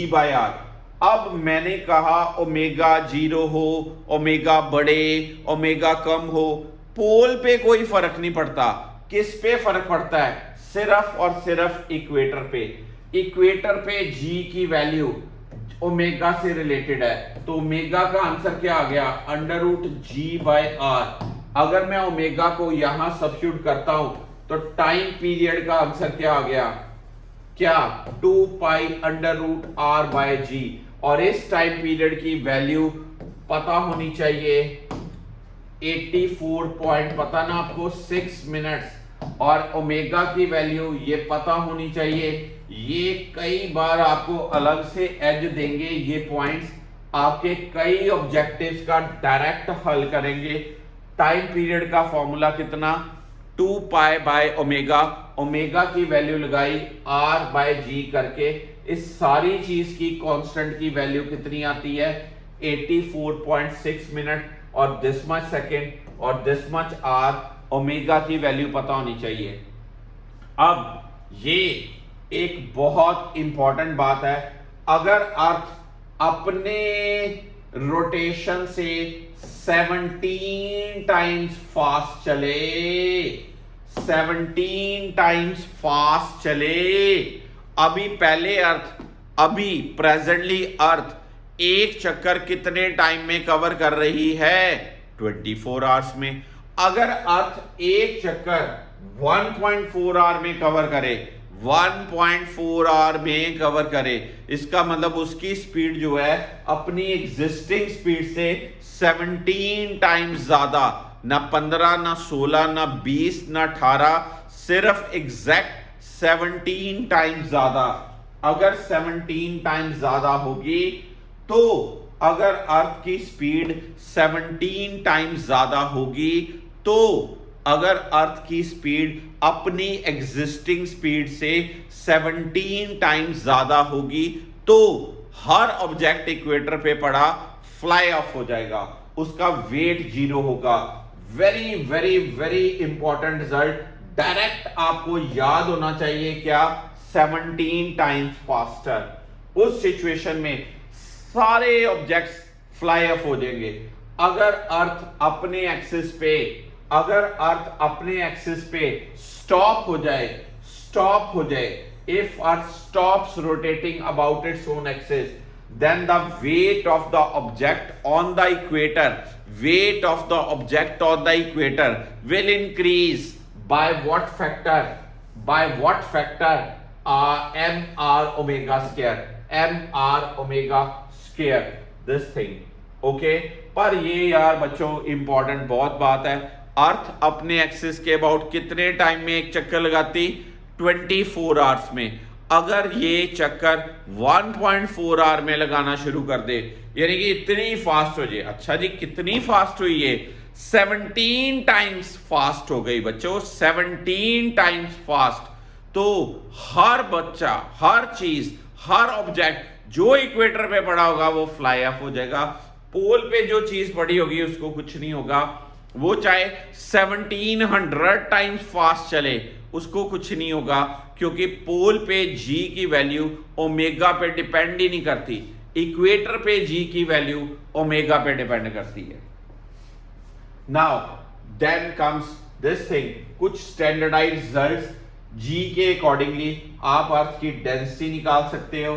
by r. अब मैंने कहा ओमेगा 0 हो, ओमेगा बढ़े, ओमेगा कम हो, पोल पे कोई फर्क नहीं पड़ता। किस पे फर्क पड़ता है? सिर्फ और सिर्फ इक्वेटर पे। इक्वेटर पे जी की वैल्यू ओमेगा से रिलेटेड है, तो ओमेगा का आंसर क्या आ गया? Under root g by r. अगर मैं ओमेगा को यहां सब्स्टिट्यूट करता हूं तो टाइम पीरियड का आंसर क्या आ गया? क्या? 2 pi under root r by G. और इस टाइम पीरियड की वैल्यू पता होनी चाहिए 84 पॉइंट पता ना आपको 6 मिनट्स, और ओमेगा की वैल्यू ये पता होनी चाहिए। ये कई बार आपको अलग से एज देंगे, ये पॉइंट्स आपके कई ऑब्जेक्टिव्स का डायरेक्ट हल करेंगे। टाइम पीरियड का फॉर्मूला कितना? 2 पाई बाय ओमेगा, ओमेगा की वैल्यू लगाई आर बाय जी करके, इस सारी चीज की कांस्टेंट की वैल्यू कितनी आती है? 84.6 मिनट, और दिस मच सेकेंड और दिस मच आर। ओमेगा की वैल्यू पता होनी चाहिए। अब ये एक बहुत इंपॉर्टेंट बात है, अगर अर्थ अपने रोटेशन से 17 टाइम्स फास्ट चले, 17 टाइम्स फास्ट चले, अभी प्रेजेंटली अर्थ एक चक्कर कितने टाइम में कवर कर रही है? 24 आवर्स में। अगर अर्थ एक चक्कर 1.4 आवर में कवर करे, 1.4 आवर में कवर करे, इसका मतलब उसकी स्पीड जो है अपनी एग्जिस्टिंग स्पीड से 17 टाइम्स ज्यादा, ना 15 ना 16 ना 20 ना 18, सिर्फ एग्जैक्ट 17 टाइम्स ज्यादा। अगर 17 टाइम्स ज्यादा होगी तो अगर अर्थ की स्पीड 17 टाइम्स ज्यादा होगी तो अगर अर्थ की स्पीड अपनी एग्जिस्टिंग स्पीड से 17 टाइम्स ज्यादा होगी तो हर ऑब्जेक्ट इक्वेटर पे पड़ा फ्लाई ऑफ हो जाएगा, उसका वेट 0 होगा। Very very very important result, direct आपको याद होना चाहिए क्या, 17 टाइम्स फास्टर। उस सिचुएशन में सारे ऑब्जेक्ट्स फ्लाई ऑफ हो जाएंगे। अगर अर्थ अपने एक्सिस पे, अगर अर्थ अपने एक्सिस पे स्टॉप हो जाए, if earth stops rotating about its own axis, then the weight of the object on the equator, weight of the object on the equator will increase by what factor, mr omega square, this thing, okay। पर ये यार बच्चों इंपॉर्टेंट बहुत बात है, अर्थ अपने एक्सिस के अबाउट कितने टाइम में एक चक्कर लगाती, 24 आवर्स में। अगर ये चक्कर 1.4 आवर में लगाना शुरू कर दे, यानी कि इतनी फास्ट हो जाए। अच्छा जी, कितनी फास्ट हुई है, 17 टाइम्स फास्ट हो गई बच्चों, 17 टाइम्स फास्ट। तो हर बच्चा, हर चीज, हर ऑब्जेक्ट जो इक्वेटर पे पड़ा होगा वो फ्लाई ऑफ हो जाएगा। पोल पे जो चीज पड़ी होगी उसको कुछ नहीं होगा, वो चाहे 1700 टाइम्स फास्ट चले उसको कुछ नहीं होगा, क्योंकि पोल पे जी की वैल्यू ओमेगा पे डिपेंड ही नहीं करती, इक्वेटर पे जी की वैल्यू ओमेगा पे डिपेंड करती है। Now then comes this thing, कुछ स्टैंडर्डाइज्ड रिजल्ट्स जी के अकॉर्डिंगली आप अर्थ की डेंसिटी निकाल सकते हो,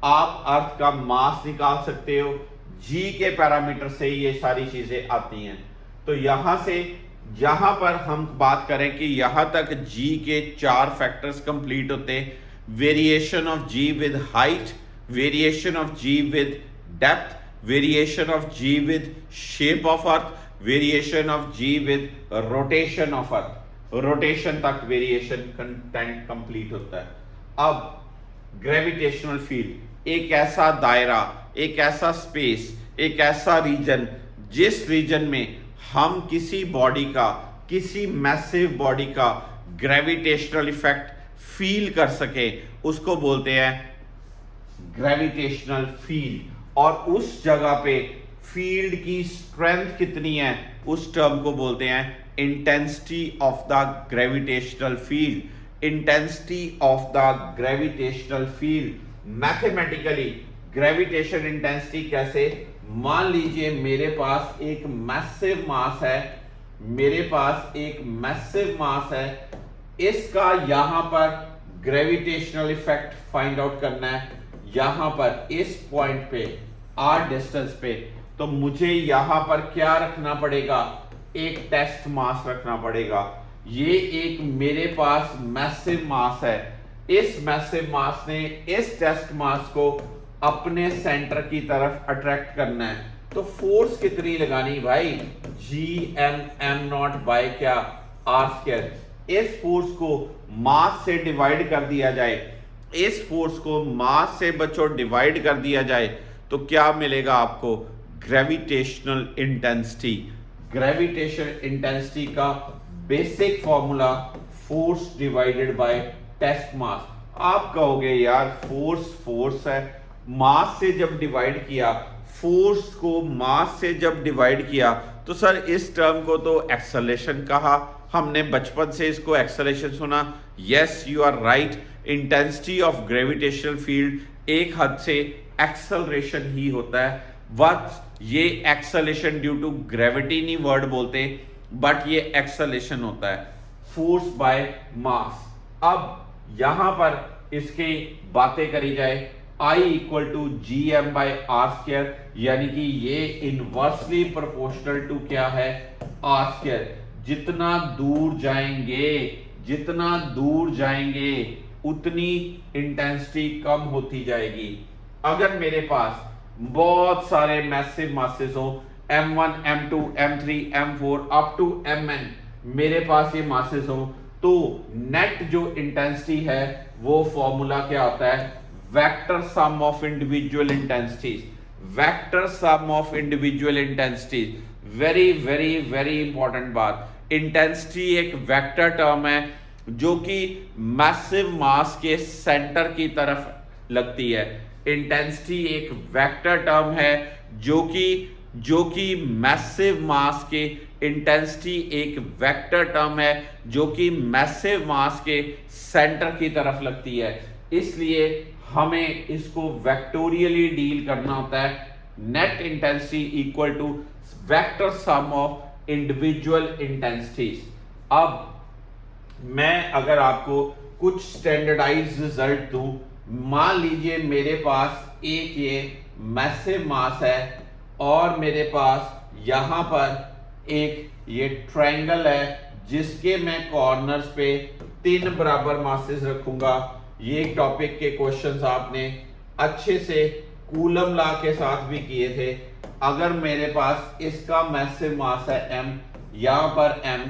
आप अर्थ का मास निकाल सकते हो, जी के पैरामीटर से ये सारी चीजें आती हैं। तो यहां से यहां पर हम बात करें कि यहां तक जी के 4 फैक्टर्स कंप्लीट होते हैं, variation of g with height, variation of g with depth, variation of g with shape of earth, variation of g with rotation of earth, rotation तक वेरिएशन कंटेंट कंप्लीट होता है। अब ग्रेविटेशनल फील्ड एक ऐसा दायरा, एक ऐसा स्पेस, एक ऐसा रीजन जिस रीजन में हम किसी बॉडी का, किसी मैसिव बॉडी का ग्रेविटेशनल इफेक्ट फील कर सके, उसको बोलते हैं ग्रेविटेशनल फील्ड। और उस जगह पे फील्ड की स्ट्रेंथ कितनी है उस टर्म को बोलते हैं intensity of the gravitational field. Intensity of the gravitational field mathematically gravitation intensity कैसे, मान लीजिए मेरे पास एक मैसिव मास है, मेरे पास एक मैसिव मास है, इसका यहां पर ग्रेविटेशनल इफेक्ट फाइंड आउट करना है, यहां पर इस पॉइंट पे आर डिस्टेंस पे। तो मुझे यहां पर क्या रखना पड़ेगा, एक टेस्ट मास रखना पड़ेगा। ये एक मेरे पास मैसिव मास है, इस मैसिव मास ने इस टेस्ट मास को अपने सेंटर की तरफ अट्रैक्ट करना है। तो फोर्स कितनी लगानी भाई, जी एम नॉट बाय क्या, आर स्क्वायर। इस फोर्स को मास से डिवाइड कर दिया जाए, इस फोर्स को मास से बच्चों डिवाइड कर दिया जाए तो क्या मिलेगा आपको, ग्रेविटेशनल इंटेंसिटी। ग्रेविटेशन इंटेंसिटी का basic formula force divided by test mass. आप कहोगे यार फोर्स है, मास से जब डिवाइड किया, फोर्स को मास से जब डिवाइड किया तो सर इस टर्म को तो एक्सेलरेशन कहा, हमने बचपन से इसको एक्सेलरेशन सुना। Yes you are right, intensity of gravitational field एक हद से एक्सेलरेशन ही होता है, बट ये एक्सेलरेशन ड्यू टू ग्रेविटी नहीं वर्ड बोलते, बट ये एक्सेलरेशन होता है फोर्स बाय मास। अब यहां पर इसकी बातें करी जाए, I equal to g M by are square, यानी कि ये इनवर्सली प्रोपोर्शनल टू क्या है, आर स्क्वायर। जितना दूर जाएंगे, जितना दूर जाएंगे उतनी इंटेंसिटी कम होती जाएगी। अगर मेरे पास बहुत सारे मैसिव मासेस हो, m1 m2 m3 m4 up to mn, मेरे पास ये मासेस हो, तो नेट जो इंटेंसिटी है वो फॉर्मूला क्या होता है, vector sum of individual intensities, vector sum of individual intensities. Very very very important बात, इंटेंसिटी एक वेक्टर टर्म है जो कि मैसिव मास के सेंटर की तरफ लगती है। इंटेंसिटी एक वेक्टर टर्म है जो कि मैसिव मास के, इंटेंसिटी एक वेक्टर टर्म है जो कि मैसिव मास के सेंटर की तरफ लगती है। इसलिए हमें इसको वेक्टोरियली डील करना होता है। Net intensity equal to vector sum of individual intensities. अब मैं अगर आपको कुछ स्टैंडर्डाइज्ड रिजल्ट दूं, मान लीजिए मेरे पास एक ये मैसिव मास है और मेरे पास यहां पर एक ये ट्रायंगल है जिसके मैं कॉर्नर्स पे 3 बराबर मासेस रखूंगा। ये टॉपिक के क्वेश्चंस आपने अच्छे से कूलम लॉ के साथ भी किए थे। अगर मेरे पास इसका मैसिव मास है m, यहां पर m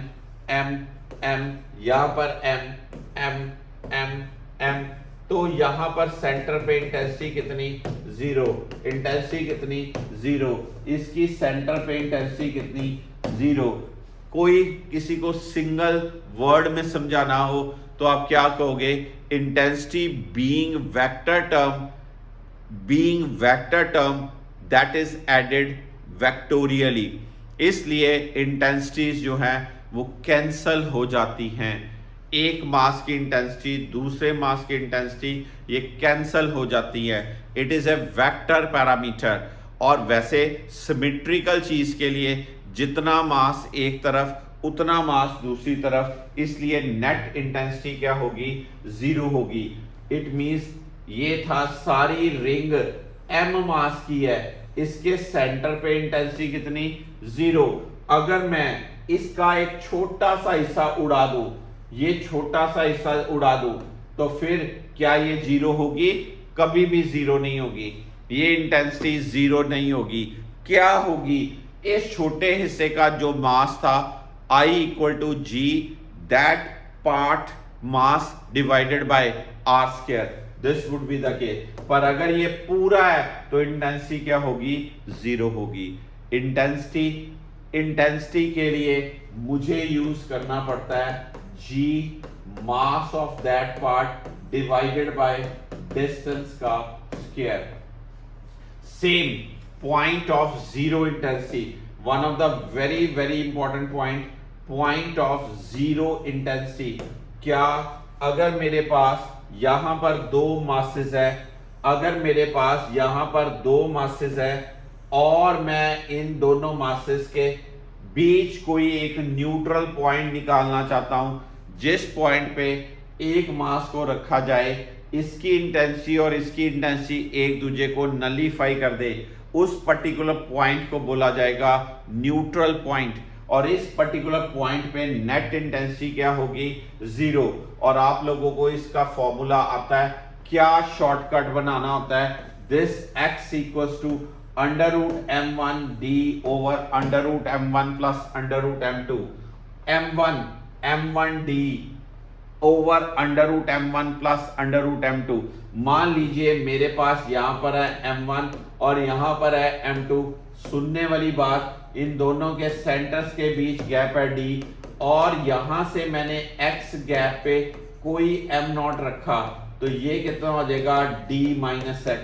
m m, यहां पर m m m m, तो यहां पर सेंटर पे इंटेंसिटी कितनी, 0। इंटेंसिटी कितनी, 0। इसकी सेंटर पे इंटेंसिटी कितनी, 0। कोई किसी को सिंगल वर्ड में समझाना हो तो आप क्या कहोगे, intensity being vector term that is added vectorially. इसलिए इंटेंसिटीज जो हैं वो कैंसल हो जाती हैं। एक मास की इंटेंसिटी दूसरे मास की इंटेंसिटी ये कैंसल हो जाती है। It is a vector parameter. और वैसे सिमेट्रिकल चीज के लिए जितना मास एक तरफ उतना मास दूसरी तरफ, इसलिए नेट इंटेंसिटी क्या होगी, 0 होगी। इट मींस ये था सारी रिंग m मास की है, इसके सेंटर पे इंटेंसिटी कितनी, 0। अगर मैं इसका एक छोटा सा हिस्सा उड़ा दूं, ये छोटा सा हिस्सा उड़ा दूं, तो फिर क्या ये 0 होगी, कभी भी 0 नहीं होगी। ये इंटेंसिटी 0 नहीं होगी। क्या होगी, इस छोटे हिस्से का जो मास था I equal to g, that part mass divided by r square, this would be the case. पर अगर ये पूरा है तो इंटेंसिटी क्या होगी, 0 होगी। इंटेंसिटी के लिए मुझे यूज करना पड़ता है g mass of that part divided by distance का square. Same point of zero intensity, one of the very very important point of zero intensity. क्या अगर मेरे पास यहां पर 2 मासेस है, अगर मेरे पास यहां पर 2 मासेस है और मैं इन दोनों मासेस के बीच कोई एक न्यूट्रल पॉइंट निकालना चाहता हूं, जिस पॉइंट पे एक मास को रखा जाए, इसकी इंटेंसिटी और इसकी इंटेंसिटी एक दूसरे को नलीफाई कर दे, उस पर्टिकुलर पॉइंट को बोला जाएगा न्यूट्रल पॉइंट। और इस पर्टिकुलर पॉइंट पे नेट इंटेंसिटी क्या होगी, 0। और आप लोगों को इसका फॉर्मूला आता है, क्या शॉर्टकट बनाना होता है, this x equals to √m1d over √m1 plus √m2, m1d over √m1 plus √m2। मान लीजिए मेरे पास यहां पर है m1 और यहां पर है m2। सुनने वाली बात, इन दोनों के सेंटर्स के बीच गैप है d, और यहां से मैंने x गैप पे कोई m0 रखा, तो ये कितना हो जाएगा, d माइनस x।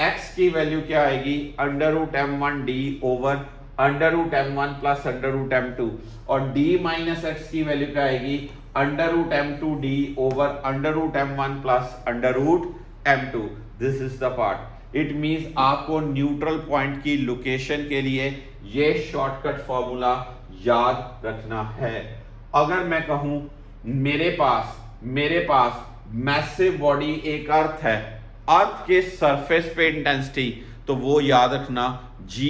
x की वैल्यू क्या आएगी, √m1d over √m1 plus √m2, और d माइनस x की वैल्यू क्या आएगी, √m2d over √m1 plus √m2। This is the part. It means आपको न्यूट्रल पॉइंट की लोकेशन के लिए ये शॉर्टकट फॉर्मूला याद रखना है। अगर मैं कहूं मेरे पास मैसिव बॉडी एक अर्थ है, अर्थ के सरफेस पे इंटेंसिटी, तो वो याद रखना g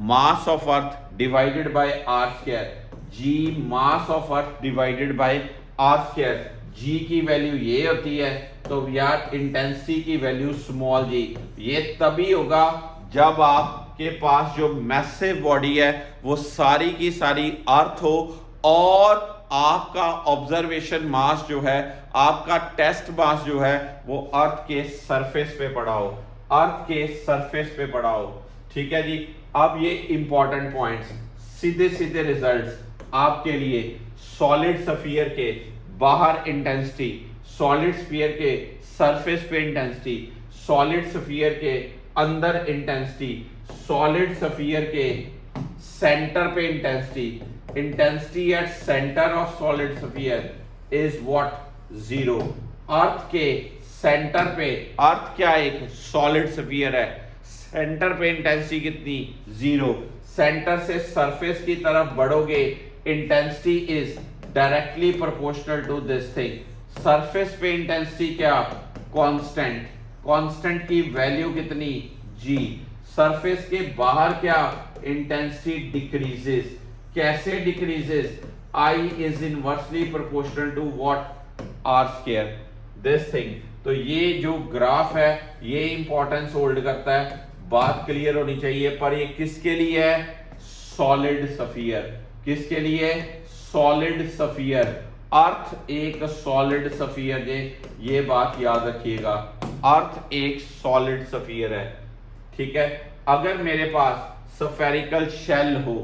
mass of earth divided by r square. G mass of earth divided by are square. G की वैल्यू ये होती है, तो यार इंटेंसिटी की वैल्यू स्मॉल जी। ये तभी होगा जब आपके पास जो मैसिव बॉडी है वो सारी की सारी अर्थ हो और आपका ऑब्जर्वेशन मास जो है, आपका टेस्ट मास जो है वो अर्थ के सरफेस पे पड़ा हो, अर्थ के सरफेस पे पड़ा हो। ठीक है जी। अब ये इंपॉर्टेंट पॉइंट्स, सीधे सीधे रिजल्ट्स आपके लिए। सॉलिड स्फीयर के बाहर इंटेंसिटी, सॉलिड स्फीयर के सरफेस पे इंटेंसिटी, सॉलिड स्फीयर के अंदर इंटेंसिटी, सॉलिड स्फीयर के सेंटर पे intensity, intensity at centre of solid sphere is what? Zero. Earth के सेंटर पे, अर्थ क्या एक सॉलिड स्फीयर है, सेंटर पे इंटेंसिटी कितनी? जीरो। सेंटर से सरफेस की तरफ बढ़ोगे, intensity is directly proportional to this thing. Surface पे इंटेंसिटी क्या? कांस्टेंट। कांस्टेंट की वैल्यू कितनी? जी। सरफेस के बाहर क्या? Intensity decreases. कैसे decreases? I is inversely proportional to what? R square. This thing. तो ये जो ग्राफ है ये इंपॉर्टेंस होल्ड करता है, बात क्लियर होनी चाहिए। पर ये किसके लिए है? Solid sphere. किसके लिए? Solid sphere. अर्थ एक सॉलिड स्फीयर है, ये बात याद रखिएगा। अर्थ एक सॉलिड स्फीयर है। ठीक है। अगर मेरे पास स्फेरिकल शेल हो,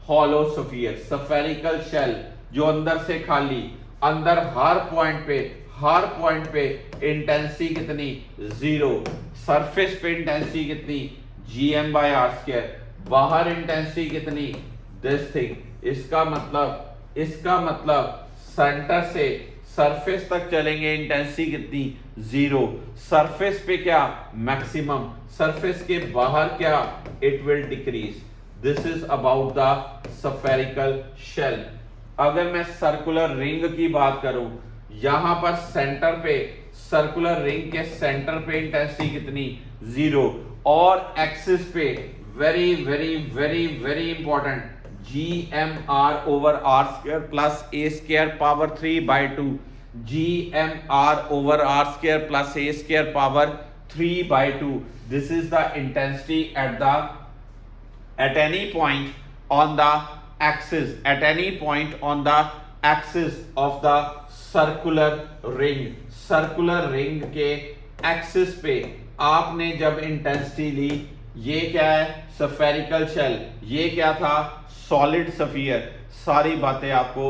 हॉलो स्फीयर, स्फेरिकल शेल जो अंदर से खाली, अंदर हर पॉइंट पे इंटेंसिटी कितनी? जीरो। सरफेस पे इंटेंसिटी कितनी? gm by are square. बाहर इंटेंसिटी कितनी? This thing. इसका मतलब सेंटर से सरफेस तक चलेंगे, इंटेंसिटी कितनी? जीरो। सरफेस पे क्या? मैक्सिमम। सरफेस के बाहर क्या? It will decrease. This is about the spherical shell. अगर मैं सर्कुलर रिंग की बात करूं, यहां पर सेंटर पे, सर्कुलर रिंग के सेंटर पे इंटेंसिटी कितनी? जीरो। और एक्सिस पे very very very very important, GMR over r square plus a square power 3/2। GMR over r square plus a square power 3/2। This is the intensity at any point on the axis, at any point on the axis of the circular ring। Circular ring के एक्सिस पे आपने जब इंटेंसिटी ली, ये क्या है? Spherical shell. ये क्या था? Solid sphere. सारी बातें आपको।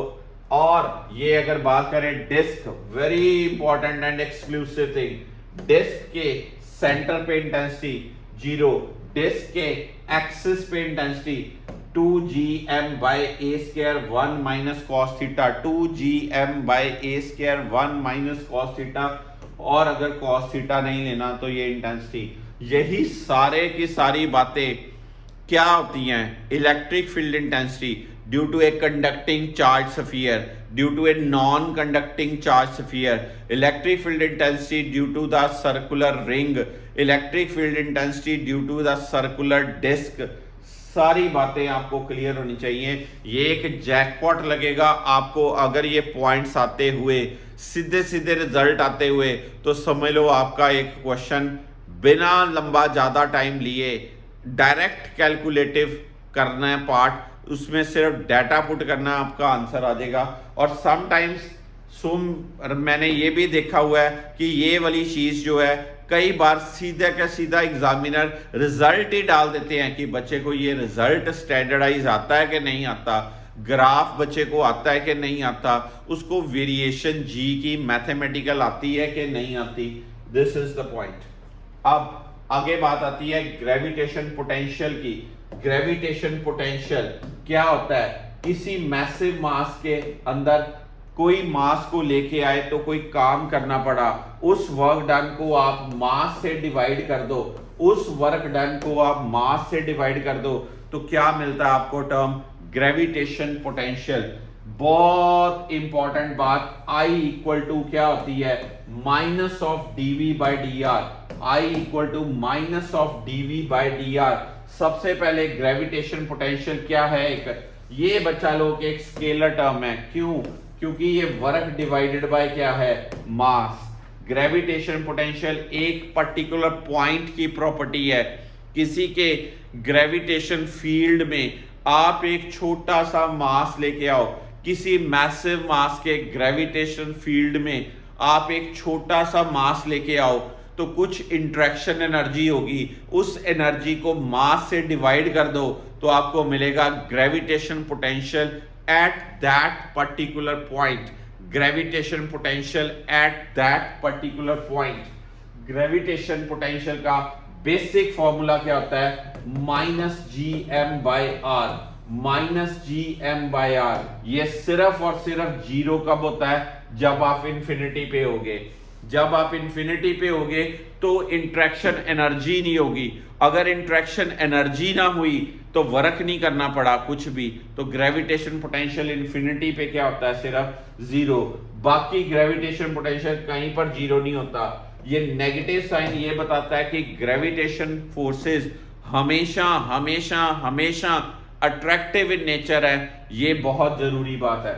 और ये अगर बात करें disc, very important and exclusive thing, disc के सेंटर पे इंटेंसिटी जीरो, डिस्क के एक्सिस पे intensity 2gm by a square 1 minus cos theta, 2gm by a square 1 minus cos theta. और अगर कॉस थीटा नहीं लेना तो ये इंटेंसिटी। यही सारे की सारी बातें क्या होती हैं? Electric field intensity due to a conducting charge sphere, due to a non conducting charge sphere, electric field intensity due to the circular ring, electric field intensity due to the circular disc. सारी बातें आपको क्लियर होनी चाहिए। ये एक जैकपॉट लगेगा आपको अगर ये पॉइंट्स आते हुए, सीधे सीधे रिजल्ट आते हुए, तो समझ लो आपका एक क्वेश्चन बिना लंबा ज़्यादा टाइम लिए डायरेक्ट कैलकुलेटिव करना है पार्ट, उसमें सिर्फ डाटा पुट करना, आपका आंसर आ जाएगा। और समटाइम्स मैंने ये भी देखा हुआ है कि ये वाली चीज़ जो है कई बार सीधा का सीधा एग्जामिनर रिजल्ट ही डाल देते हैं कि बच्चे को ये रिजल्ट स्टैंडर्डाइज आता है कि नहीं आता, ग्राफ बच्चे को आता है कि नहीं आता, उसको वेरिएशन जी की मैथमेटिकल आती है कि नहीं आती। This is the point. अब आगे बात आती है ग्रेविटेशन पोटेंशियल की। ग्रेविटेशन पोटेंशियल क्या होता है? किसी मैसिव मास के अंदर कोई मास को लेके आए तो कोई काम करना पड़ा, उस वर्क डन को आप मास से डिवाइड कर दो, उस वर्क डन को आप मास से डिवाइड कर दो, तो क्या मिलता है आपको टर्म? Gravitation potential. बहुत इंपॉर्टेंट बात, I इक्वल टू क्या होती है? Minus of dv by d r. I equal to minus of dv by d r. सबसे पहले ग्रेविटेशन पोटेंशियल क्या है? एक ये बच्चा लोग एक स्केलर टर्म है। क्यों? क्योंकि ये वर्क डिवाइडेड बाय क्या है? मास। ग्रेविटेशन पोटेंशियल एक पर्टिकुलर पॉइंट की प्रॉपर्टी है। किसी के ग्रेविटेशन फील्ड में आप एक छोटा सा मास लेके आओ, किसी मैसिव मास के ग्रेविटेशन फील्ड में आप एक छोटा सा मास लेके आओ, तो कुछ इंट्रैक्शन एनर्जी होगी, उस एनर्जी को मास से डिवाइड कर दो तो आपको मिलेगा gravitation potential at that particular point. Gravitation potential at that particular point. Gravitation potential का बेसिक फॉर्मूला क्या होता है? Minus G M by r. Minus G M by r ये सिर्फ और सिर्फ जीरो कब होता है? जब आप इंफिनिटी पे होगे। जब आप इंफिनिटी पे होगे तो इंट्रैक्शन एनर्जी नहीं होगी। अगर इंट्रैक्शन एनर्जी ना हुई तो वर्क नहीं करना पड़ा कुछ भी, तो ग्रेविटेशन पोटेंशियल इंफिनिटी पे क्या होता है? सिर्फ जीरो। बाकी ग्रेविटेशन पोटेंशियल कहीं पर जीरो नहीं होता। ये नेगेटिव साइन ये बताता है कि ग्रेविटेशन फोर्सेस हमेशा हमेशा हमेशा अट्रैक्टिव इन नेचर है। ये बहुत जरूरी बात है।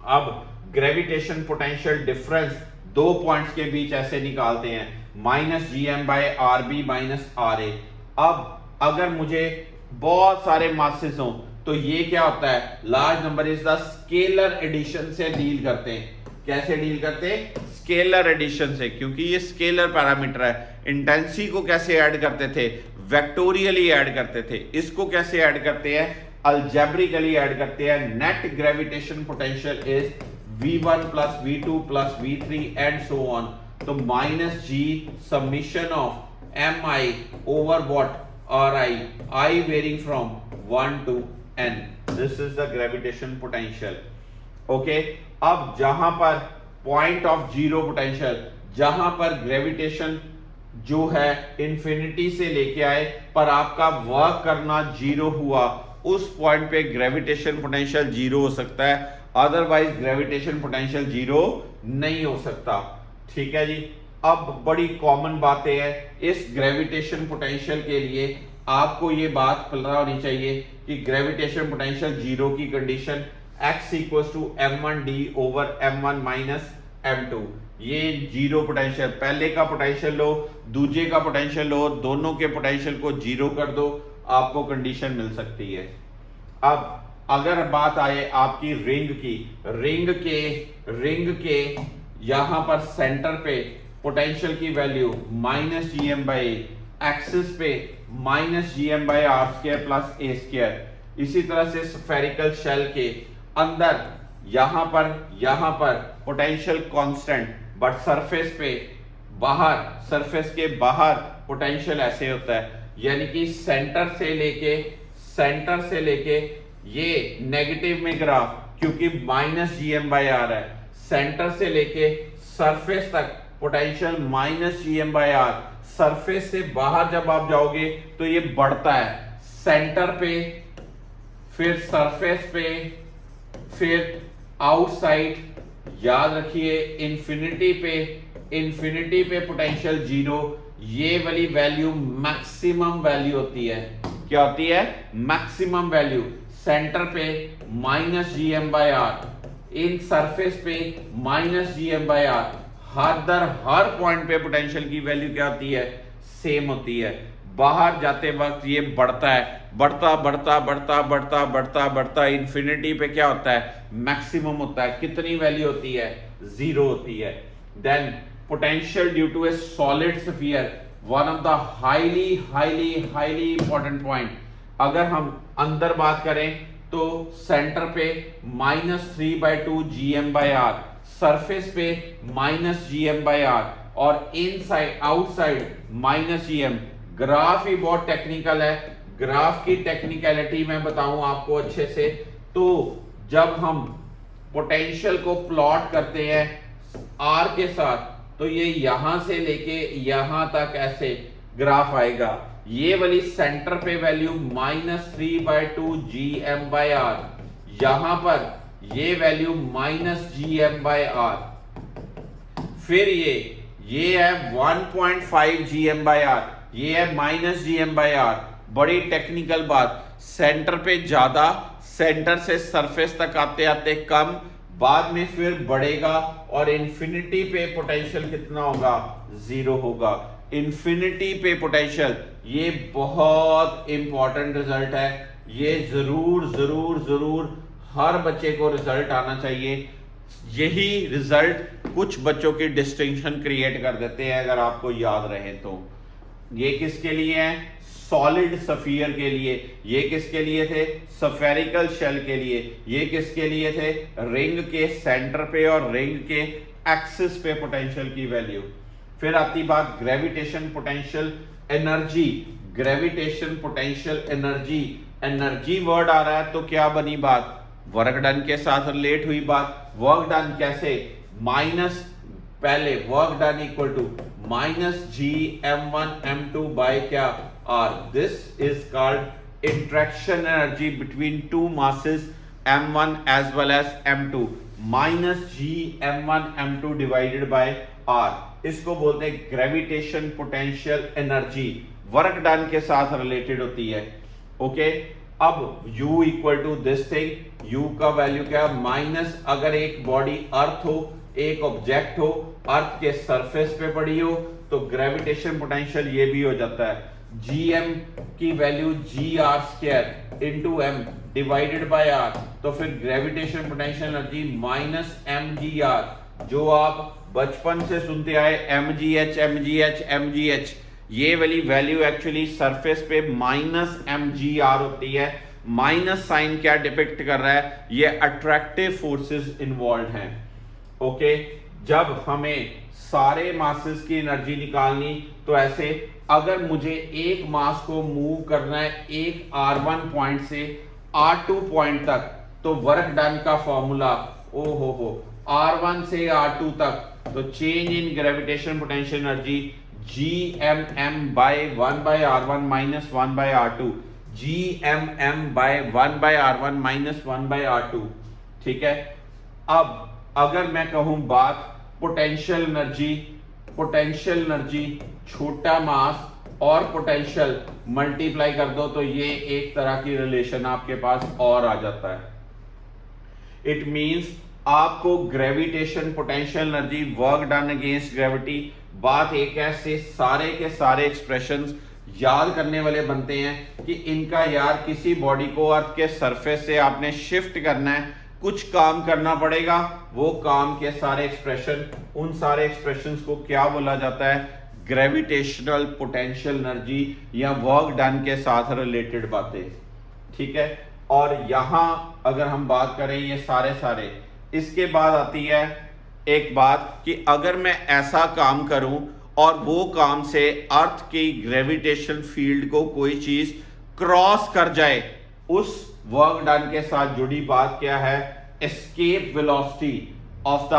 अब ग्रेविटेशन पोटेंशियल डिफरेंस दो पॉइंट्स के बीच ऐसे निकालते हैं, minus G M by r B minus r A. अब अगर मुझे बहुत सारे मासेस हों तो ये क्या होता है? Large number is the scalar addition से डील करते हैं। कैसे डील करते हैं? स्केलर एडिशन से, क्योंकि ये स्केलर पैरामीटर है। इंटेंसिटी को कैसे ऐड करते थे? वेक्टोरियली ऐड करते थे। इसको कैसे ऐड करते हैं? अलजेब्रिकली ऐड करते हैं। Net gravitation potential is V1 plus V2 plus V3 and so on. तो minus g summation of m i over what? R i, i varying from 1 to n. This is the gravitation potential. Okay, अब जहां पर पॉइंट ऑफ जीरो पोटेंशियल, जहां पर ग्रेविटेशन जो है इंफिनिटी से लेके आए पर आपका वर्क करना जीरो हुआ, उस पॉइंट पे ग्रेविटेशन पोटेंशियल जीरो हो सकता है, अदरवाइज ग्रेविटेशन पोटेंशियल जीरो नहीं हो सकता। ठीक है जी। अब बड़ी कॉमन बातें हैं इस ग्रेविटेशन पोटेंशियल के लिए, आपको ये बात पता होनी चाहिए कि ग्रेविटेशन पोटेंशियल जीरो की condition x equals to m1d over m1 minus m2। ये जीरो पोटेंशियल, पहले का पोटेंशियल लो, दूसरे का पोटेंशियल लो, दोनों के पोटेंशियल को जीरो कर दो, आपको कंडीशन मिल सकती है। अब अगर बात आए आपकी रिंग के यहां पर सेंटर पे पोटेंशियल की value minus G M by, axis पे minus G M by are square plus a square. इसी तरह से स्फेरिकल शेल के अंदर यहां पर पोटेंशियल कांस्टेंट, बट सरफेस पे बाहर, सरफेस के बाहर पोटेंशियल ऐसे होता है, यानी कि सेंटर से लेके ये नेगेटिव में ग्राफ, क्योंकि minus G M by r है, सेंटर से लेके सरफेस तक potential minus G M by r. Surface से बाहर जब आप जाओगे तो ये बढ़ता है, सेंटर पे, फिर सरफेस पे, फिर आउटसाइड। याद रखिए इंफिनिटी पे पोटेंशियल जीरो, ये वाली वैल्यू मैक्सिमम वैल्यू होती है। क्या होती है? Maximum value. सेंटर पे minus G M by r, इन सरफेस पे minus G M by r. हर पॉइंट पे पोटेंशियल की वैल्यू क्या होती है? सेम होती है। बाहर जाते वक्त ये बढ़ता है, बढ़ता इंफिनिटी पे क्या होता है? मैक्सिमम होता है। कितनी वैल्यू होती है? जीरो होती है। Then potential due to a solid sphere, one of the highly important point. अगर हम अंदर बात करें तो सेंटर पे -3/2 GM/R, सरफेस पे -GM/R और इनसाइड आउटसाइड -GM। ग्राफ ही बहुत टेक्निकल है, ग्राफ की टेक्निकलिटी मैं बताऊं आपको अच्छे से। तो जब हम पोटेंशियल को प्लॉट करते हैं R के साथ, तो ये यहां से लेके यहां तक ऐसे ग्राफ आएगा। ये वाली सेंटर पे वैल्यू -3/2 GM/R, यहां पर ये वैल्यू -GM/R, फिर ये है 1.5 GM/R, ये है -GM/R। बड़ी टेक्निकल बात, सेंटर पे ज्यादा, सेंटर से सरफेस तक आते आते कम, बाद में फिर बढ़ेगा और इन्फिनिटी पे पोटेंशियल कितना होगा, 0 होगा। इन्फिनिटी पे पोटेंशियल, ये बहुत इंपॉर्टेंट रिजल्ट है, ये जरूर जरूर जरूर हर बच्चे को रिजल्ट आना चाहिए। यही रिजल्ट कुछ बच्चों की डिस्टिंक्शन क्रिएट कर देते हैं, अगर आपको याद रहे तो। ये किसके लिए है, सॉलिड सफियर के लिए। ये किसके लिए थे, स्फेरिकल शेल के लिए। ये किसके लिए थे, रिंग के सेंटर पे और रिंग के एक्सिस पे पोटेंशियल की वैल्यू। फिर आती बात gravitation potential energy. Gravitation potential energy, energy word आ रहा है तो क्या बनी बात, वर्क डन के साथ रिलेट हुई बात। वर्क डन कैसे, माइनस, पहले work done equal to minus g m1 m2 by क्या, r. This is called interaction energy between two masses m1 as well as m2 minus g m1 m2 divided by r. इसको बोलते हैं gravitation potential energy, work done के साथ रिलेटेड होती है। ओके, अब u equal to this thing, u का वैल्यू क्या, माइनस, अगर एक बॉडी अर्थ हो, एक ऑब्जेक्ट हो, अर्थ के सरफेस पे पड़ी हो, तो ग्रेविटेशन पोटेंशियल ये भी हो जाता है gm की value gr² into m divided by r, तो फिर gravitation potential energy minus mgr, जो आप बचपन से सुनते आए mgh, ये वाली वैल्यू एक्चुअली सरफेस पे माइनस mgr होती है। माइनस साइन क्या डिपिक्ट कर रहा है, ये अट्रैक्टिव फोर्सेस इन्वॉल्व हैं। ओके, जब हमें सारे मासेस की एनर्जी निकालनी, तो ऐसे अगर मुझे एक मास को मूव करना है एक r1 पॉइंट से r2 पॉइंट तक, तो वर्क डन का फॉर्मूला, ओ हो, r1 से r2 तक, तो change in gravitation potential energy gmm by 1 by r1 minus 1 by r2, gmm by 1 by r1 minus 1 by r2। ठीक है, अब अगर मैं कहूं बात पोटेंशियल एनर्जी, छोटा मास और पोटेंशियल मल्टीप्लाई कर दो, तो ये एक तरह की रिलेशन आपके पास और आ जाता है। इट मींस आपको gravitation potential energy, work done against gravity, बात एक ऐसे सारे के सारे एक्सप्रेशंस याद करने वाले बनते हैं कि इनका यार किसी बॉडी को अर्थ के सरफेस से आपने शिफ्ट करना है, कुछ काम करना पड़ेगा, वो काम के सारे एक्सप्रेशन, उन सारे एक्सप्रेशंस को क्या बोला जाता है, ग्रेविटेशनल पोटेंशियल एनर्जी या वर्क डन के साथ रिलेटेड बातें। ठीक है, और यहां अगर हम बात करें ये सारे, इसके बाद आती है एक बात कि अगर मैं ऐसा काम करूं और वो काम से अर्थ की ग्रेविटेशन फील्ड को कोई चीज क्रॉस कर जाए, उस वर्क डन के साथ जुड़ी बात क्या है, escape velocity of the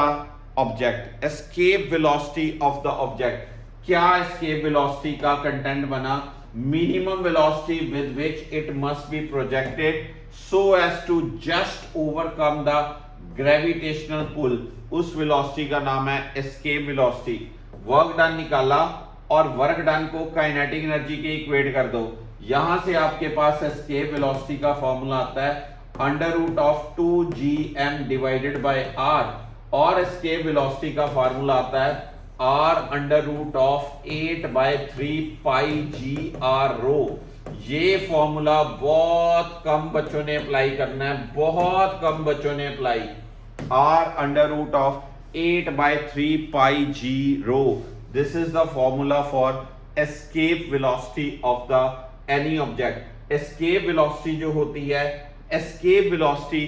object. Escape velocity of the object, क्या एस्केप वेलोसिटी का कंटेंट बना, minimum velocity with which it must be projected so as to just overcome the gravitational pull, उस वेलोसिटी का नाम है एस्केप वेलोसिटी। वर्क डन निकाला और वर्क डन को काइनेटिक एनर्जी के इक्वेट कर दो, यहां से आपके पास एस्केप वेलोसिटी का फॉर्मूला आता है √2gm डिवाइडेड बाय r, और एस्केप वेलोसिटी का फॉर्मूला आता है r√8/3πgr. ये फॉर्मूला बहुत कम बच्चों ने अप्लाई करना है, बहुत कम बच्चों ने apply, r√8/3πgr. This is the formula for escape velocity of the any object. Escape velocity जो होती है, escape velocity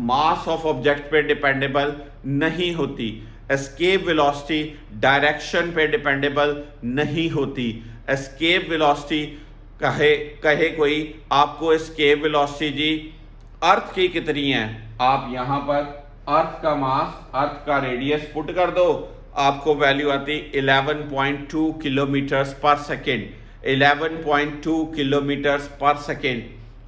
mass of object पे डिपेंडेबल नहीं होती, escape velocity डायरेक्शन पे डिपेंडेबल नहीं होती। escape velocity कहे कोई आपको escape velocity जी अर्थ की कितनी है, आप यहां पर अर्थ का मास, अर्थ का रेडियस पुट कर दो, आपको वैल्यू आती 11.2 किलोमीटर्स पर सेकेंड। 11.2 किलोमीटर्स पर सेकेंड।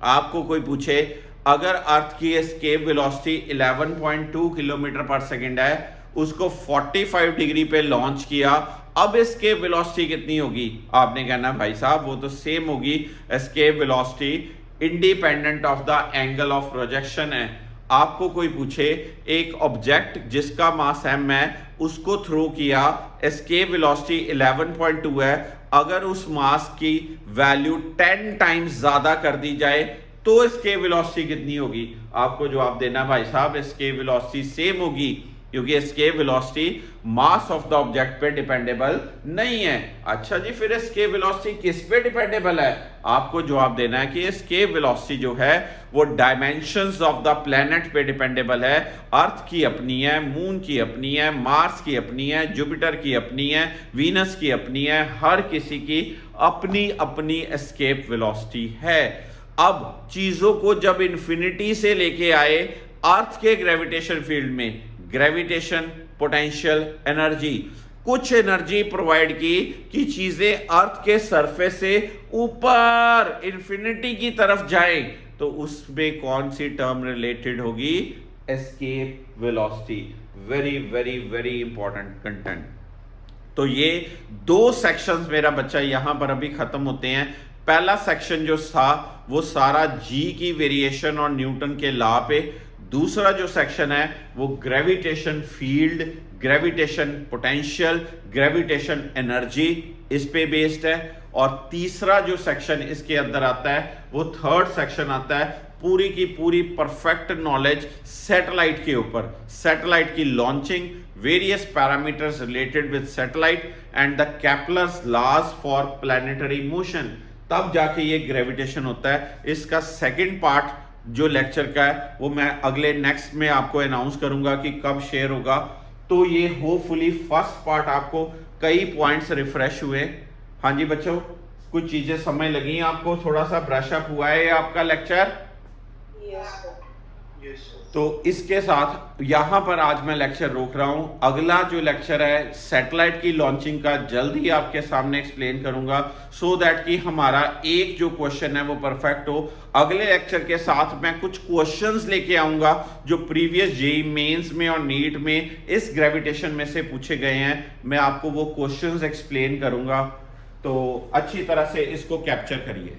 आपको कोई पूछे अगर अर्थ की एस्केप वेलोसिटी 11.2 किलोमीटर पर सेकेंड है, उसको 45 डिग्री पे लॉन्च किया, अब एस्केप वेलोसिटी कितनी होगी, आपने कहना भाई साहब वो तो सेम होगी escape velocity independent of the angle of projection है। आपको कोई पूछे एक ऑब्जेक्ट जिसका मास m है उसको थ्रो किया, एस्केप वेलोसिटी 11.2 है, अगर उस मास की वैल्यू 10 टाइम्स ज्यादा कर दी जाए तो एस्केप वेलोसिटी कितनी होगी? आपको जवाब देना भाई साहब एस्केप वेलोसिटी सेम होगी, क्योंकि escape velocity mass of the object पे डिपेंडेबल नहीं है। अच्छा जी, फिर एस्केप वेलोसिटी किस पे डिपेंडेबल है? आपको जवाब देना है कि एस्केप वेलोसिटी जो है वो डायमेंशंस ऑफ द प्लेनेट पे डिपेंडेबल है। अर्थ की अपनी है, मून की अपनी है, मार्स की अपनी है, जुपिटर की अपनी है, वीनस की अपनी है, हर किसी की अपनी अपनी एस्केप वेलोसिटी है। अब चीजों को जब इन्फिनिटी से लेके आए अर्थ के ग्रेविटेशन फील्ड में, ग्रेविटेशन, पोटेंशियल, एनर्जी, कुछ एनर्जी प्रोवाइड की कि चीजें अर्थ के सरफेस से ऊपर इन्फिनिटी की तरफ जाएं, तो उसमें कौन सी टर्म रिलेटेड होगी? Escape velocity. Very very very important content. तो ये दो सेक्शंस मेरा बच्चा यहां पर अभी खत्म होते हैं। पहला सेक्शन जो था वो सारा जी की वेरिएशन और न्यूटन के लॉ पे, दूसरा जो सेक्शन है वो gravitation field, gravitation potential, gravitation energy, इस पे बेस्ड है। और तीसरा जो सेक्शन इसके अंदर आता है वो थर्ड सेक्शन आता है पूरी की पूरी परफेक्ट नॉलेज सैटेलाइट के ऊपर, सैटेलाइट की launching, various parameters related with satellite and the Kepler's laws for planetary motion. तब जाके ये ग्रेविटेशन होता है। इसका सेकंड पार्ट जो लेक्चर का है वो मैं अगले नेक्स्ट में आपको अनाउंस करूंगा कि कब शेयर होगा। तो ये होपफुली फर्स्ट पार्ट आपको कई पॉइंट्स रिफ्रेश हुए। हाँ जी बच्चों, कुछ चीजें समझ लगी आपको, थोड़ा सा ब्रश अप हुआ है आपका लेक्चर? तो इसके साथ यहां पर आज मैं लेक्चर रोक रहा हूं। अगला जो लेक्चर है सैटेलाइट की लॉन्चिंग का जल्द ही आपके सामने एक्सप्लेन करूंगा, सो दैट कि हमारा एक जो क्वेश्चन है वो परफेक्ट हो। अगले लेक्चर के साथ मैं कुछ क्वेश्चंस लेके आऊंगा जो प्रीवियस जेईई मेंस में और नीट में इस ग्रेविटेशन में से पूछे गए हैं। मैं आपको वो क्वेश्चंस एक्सप्लेन करूंगा, तो अच्छी तरह से इसको कैप्चर करिए।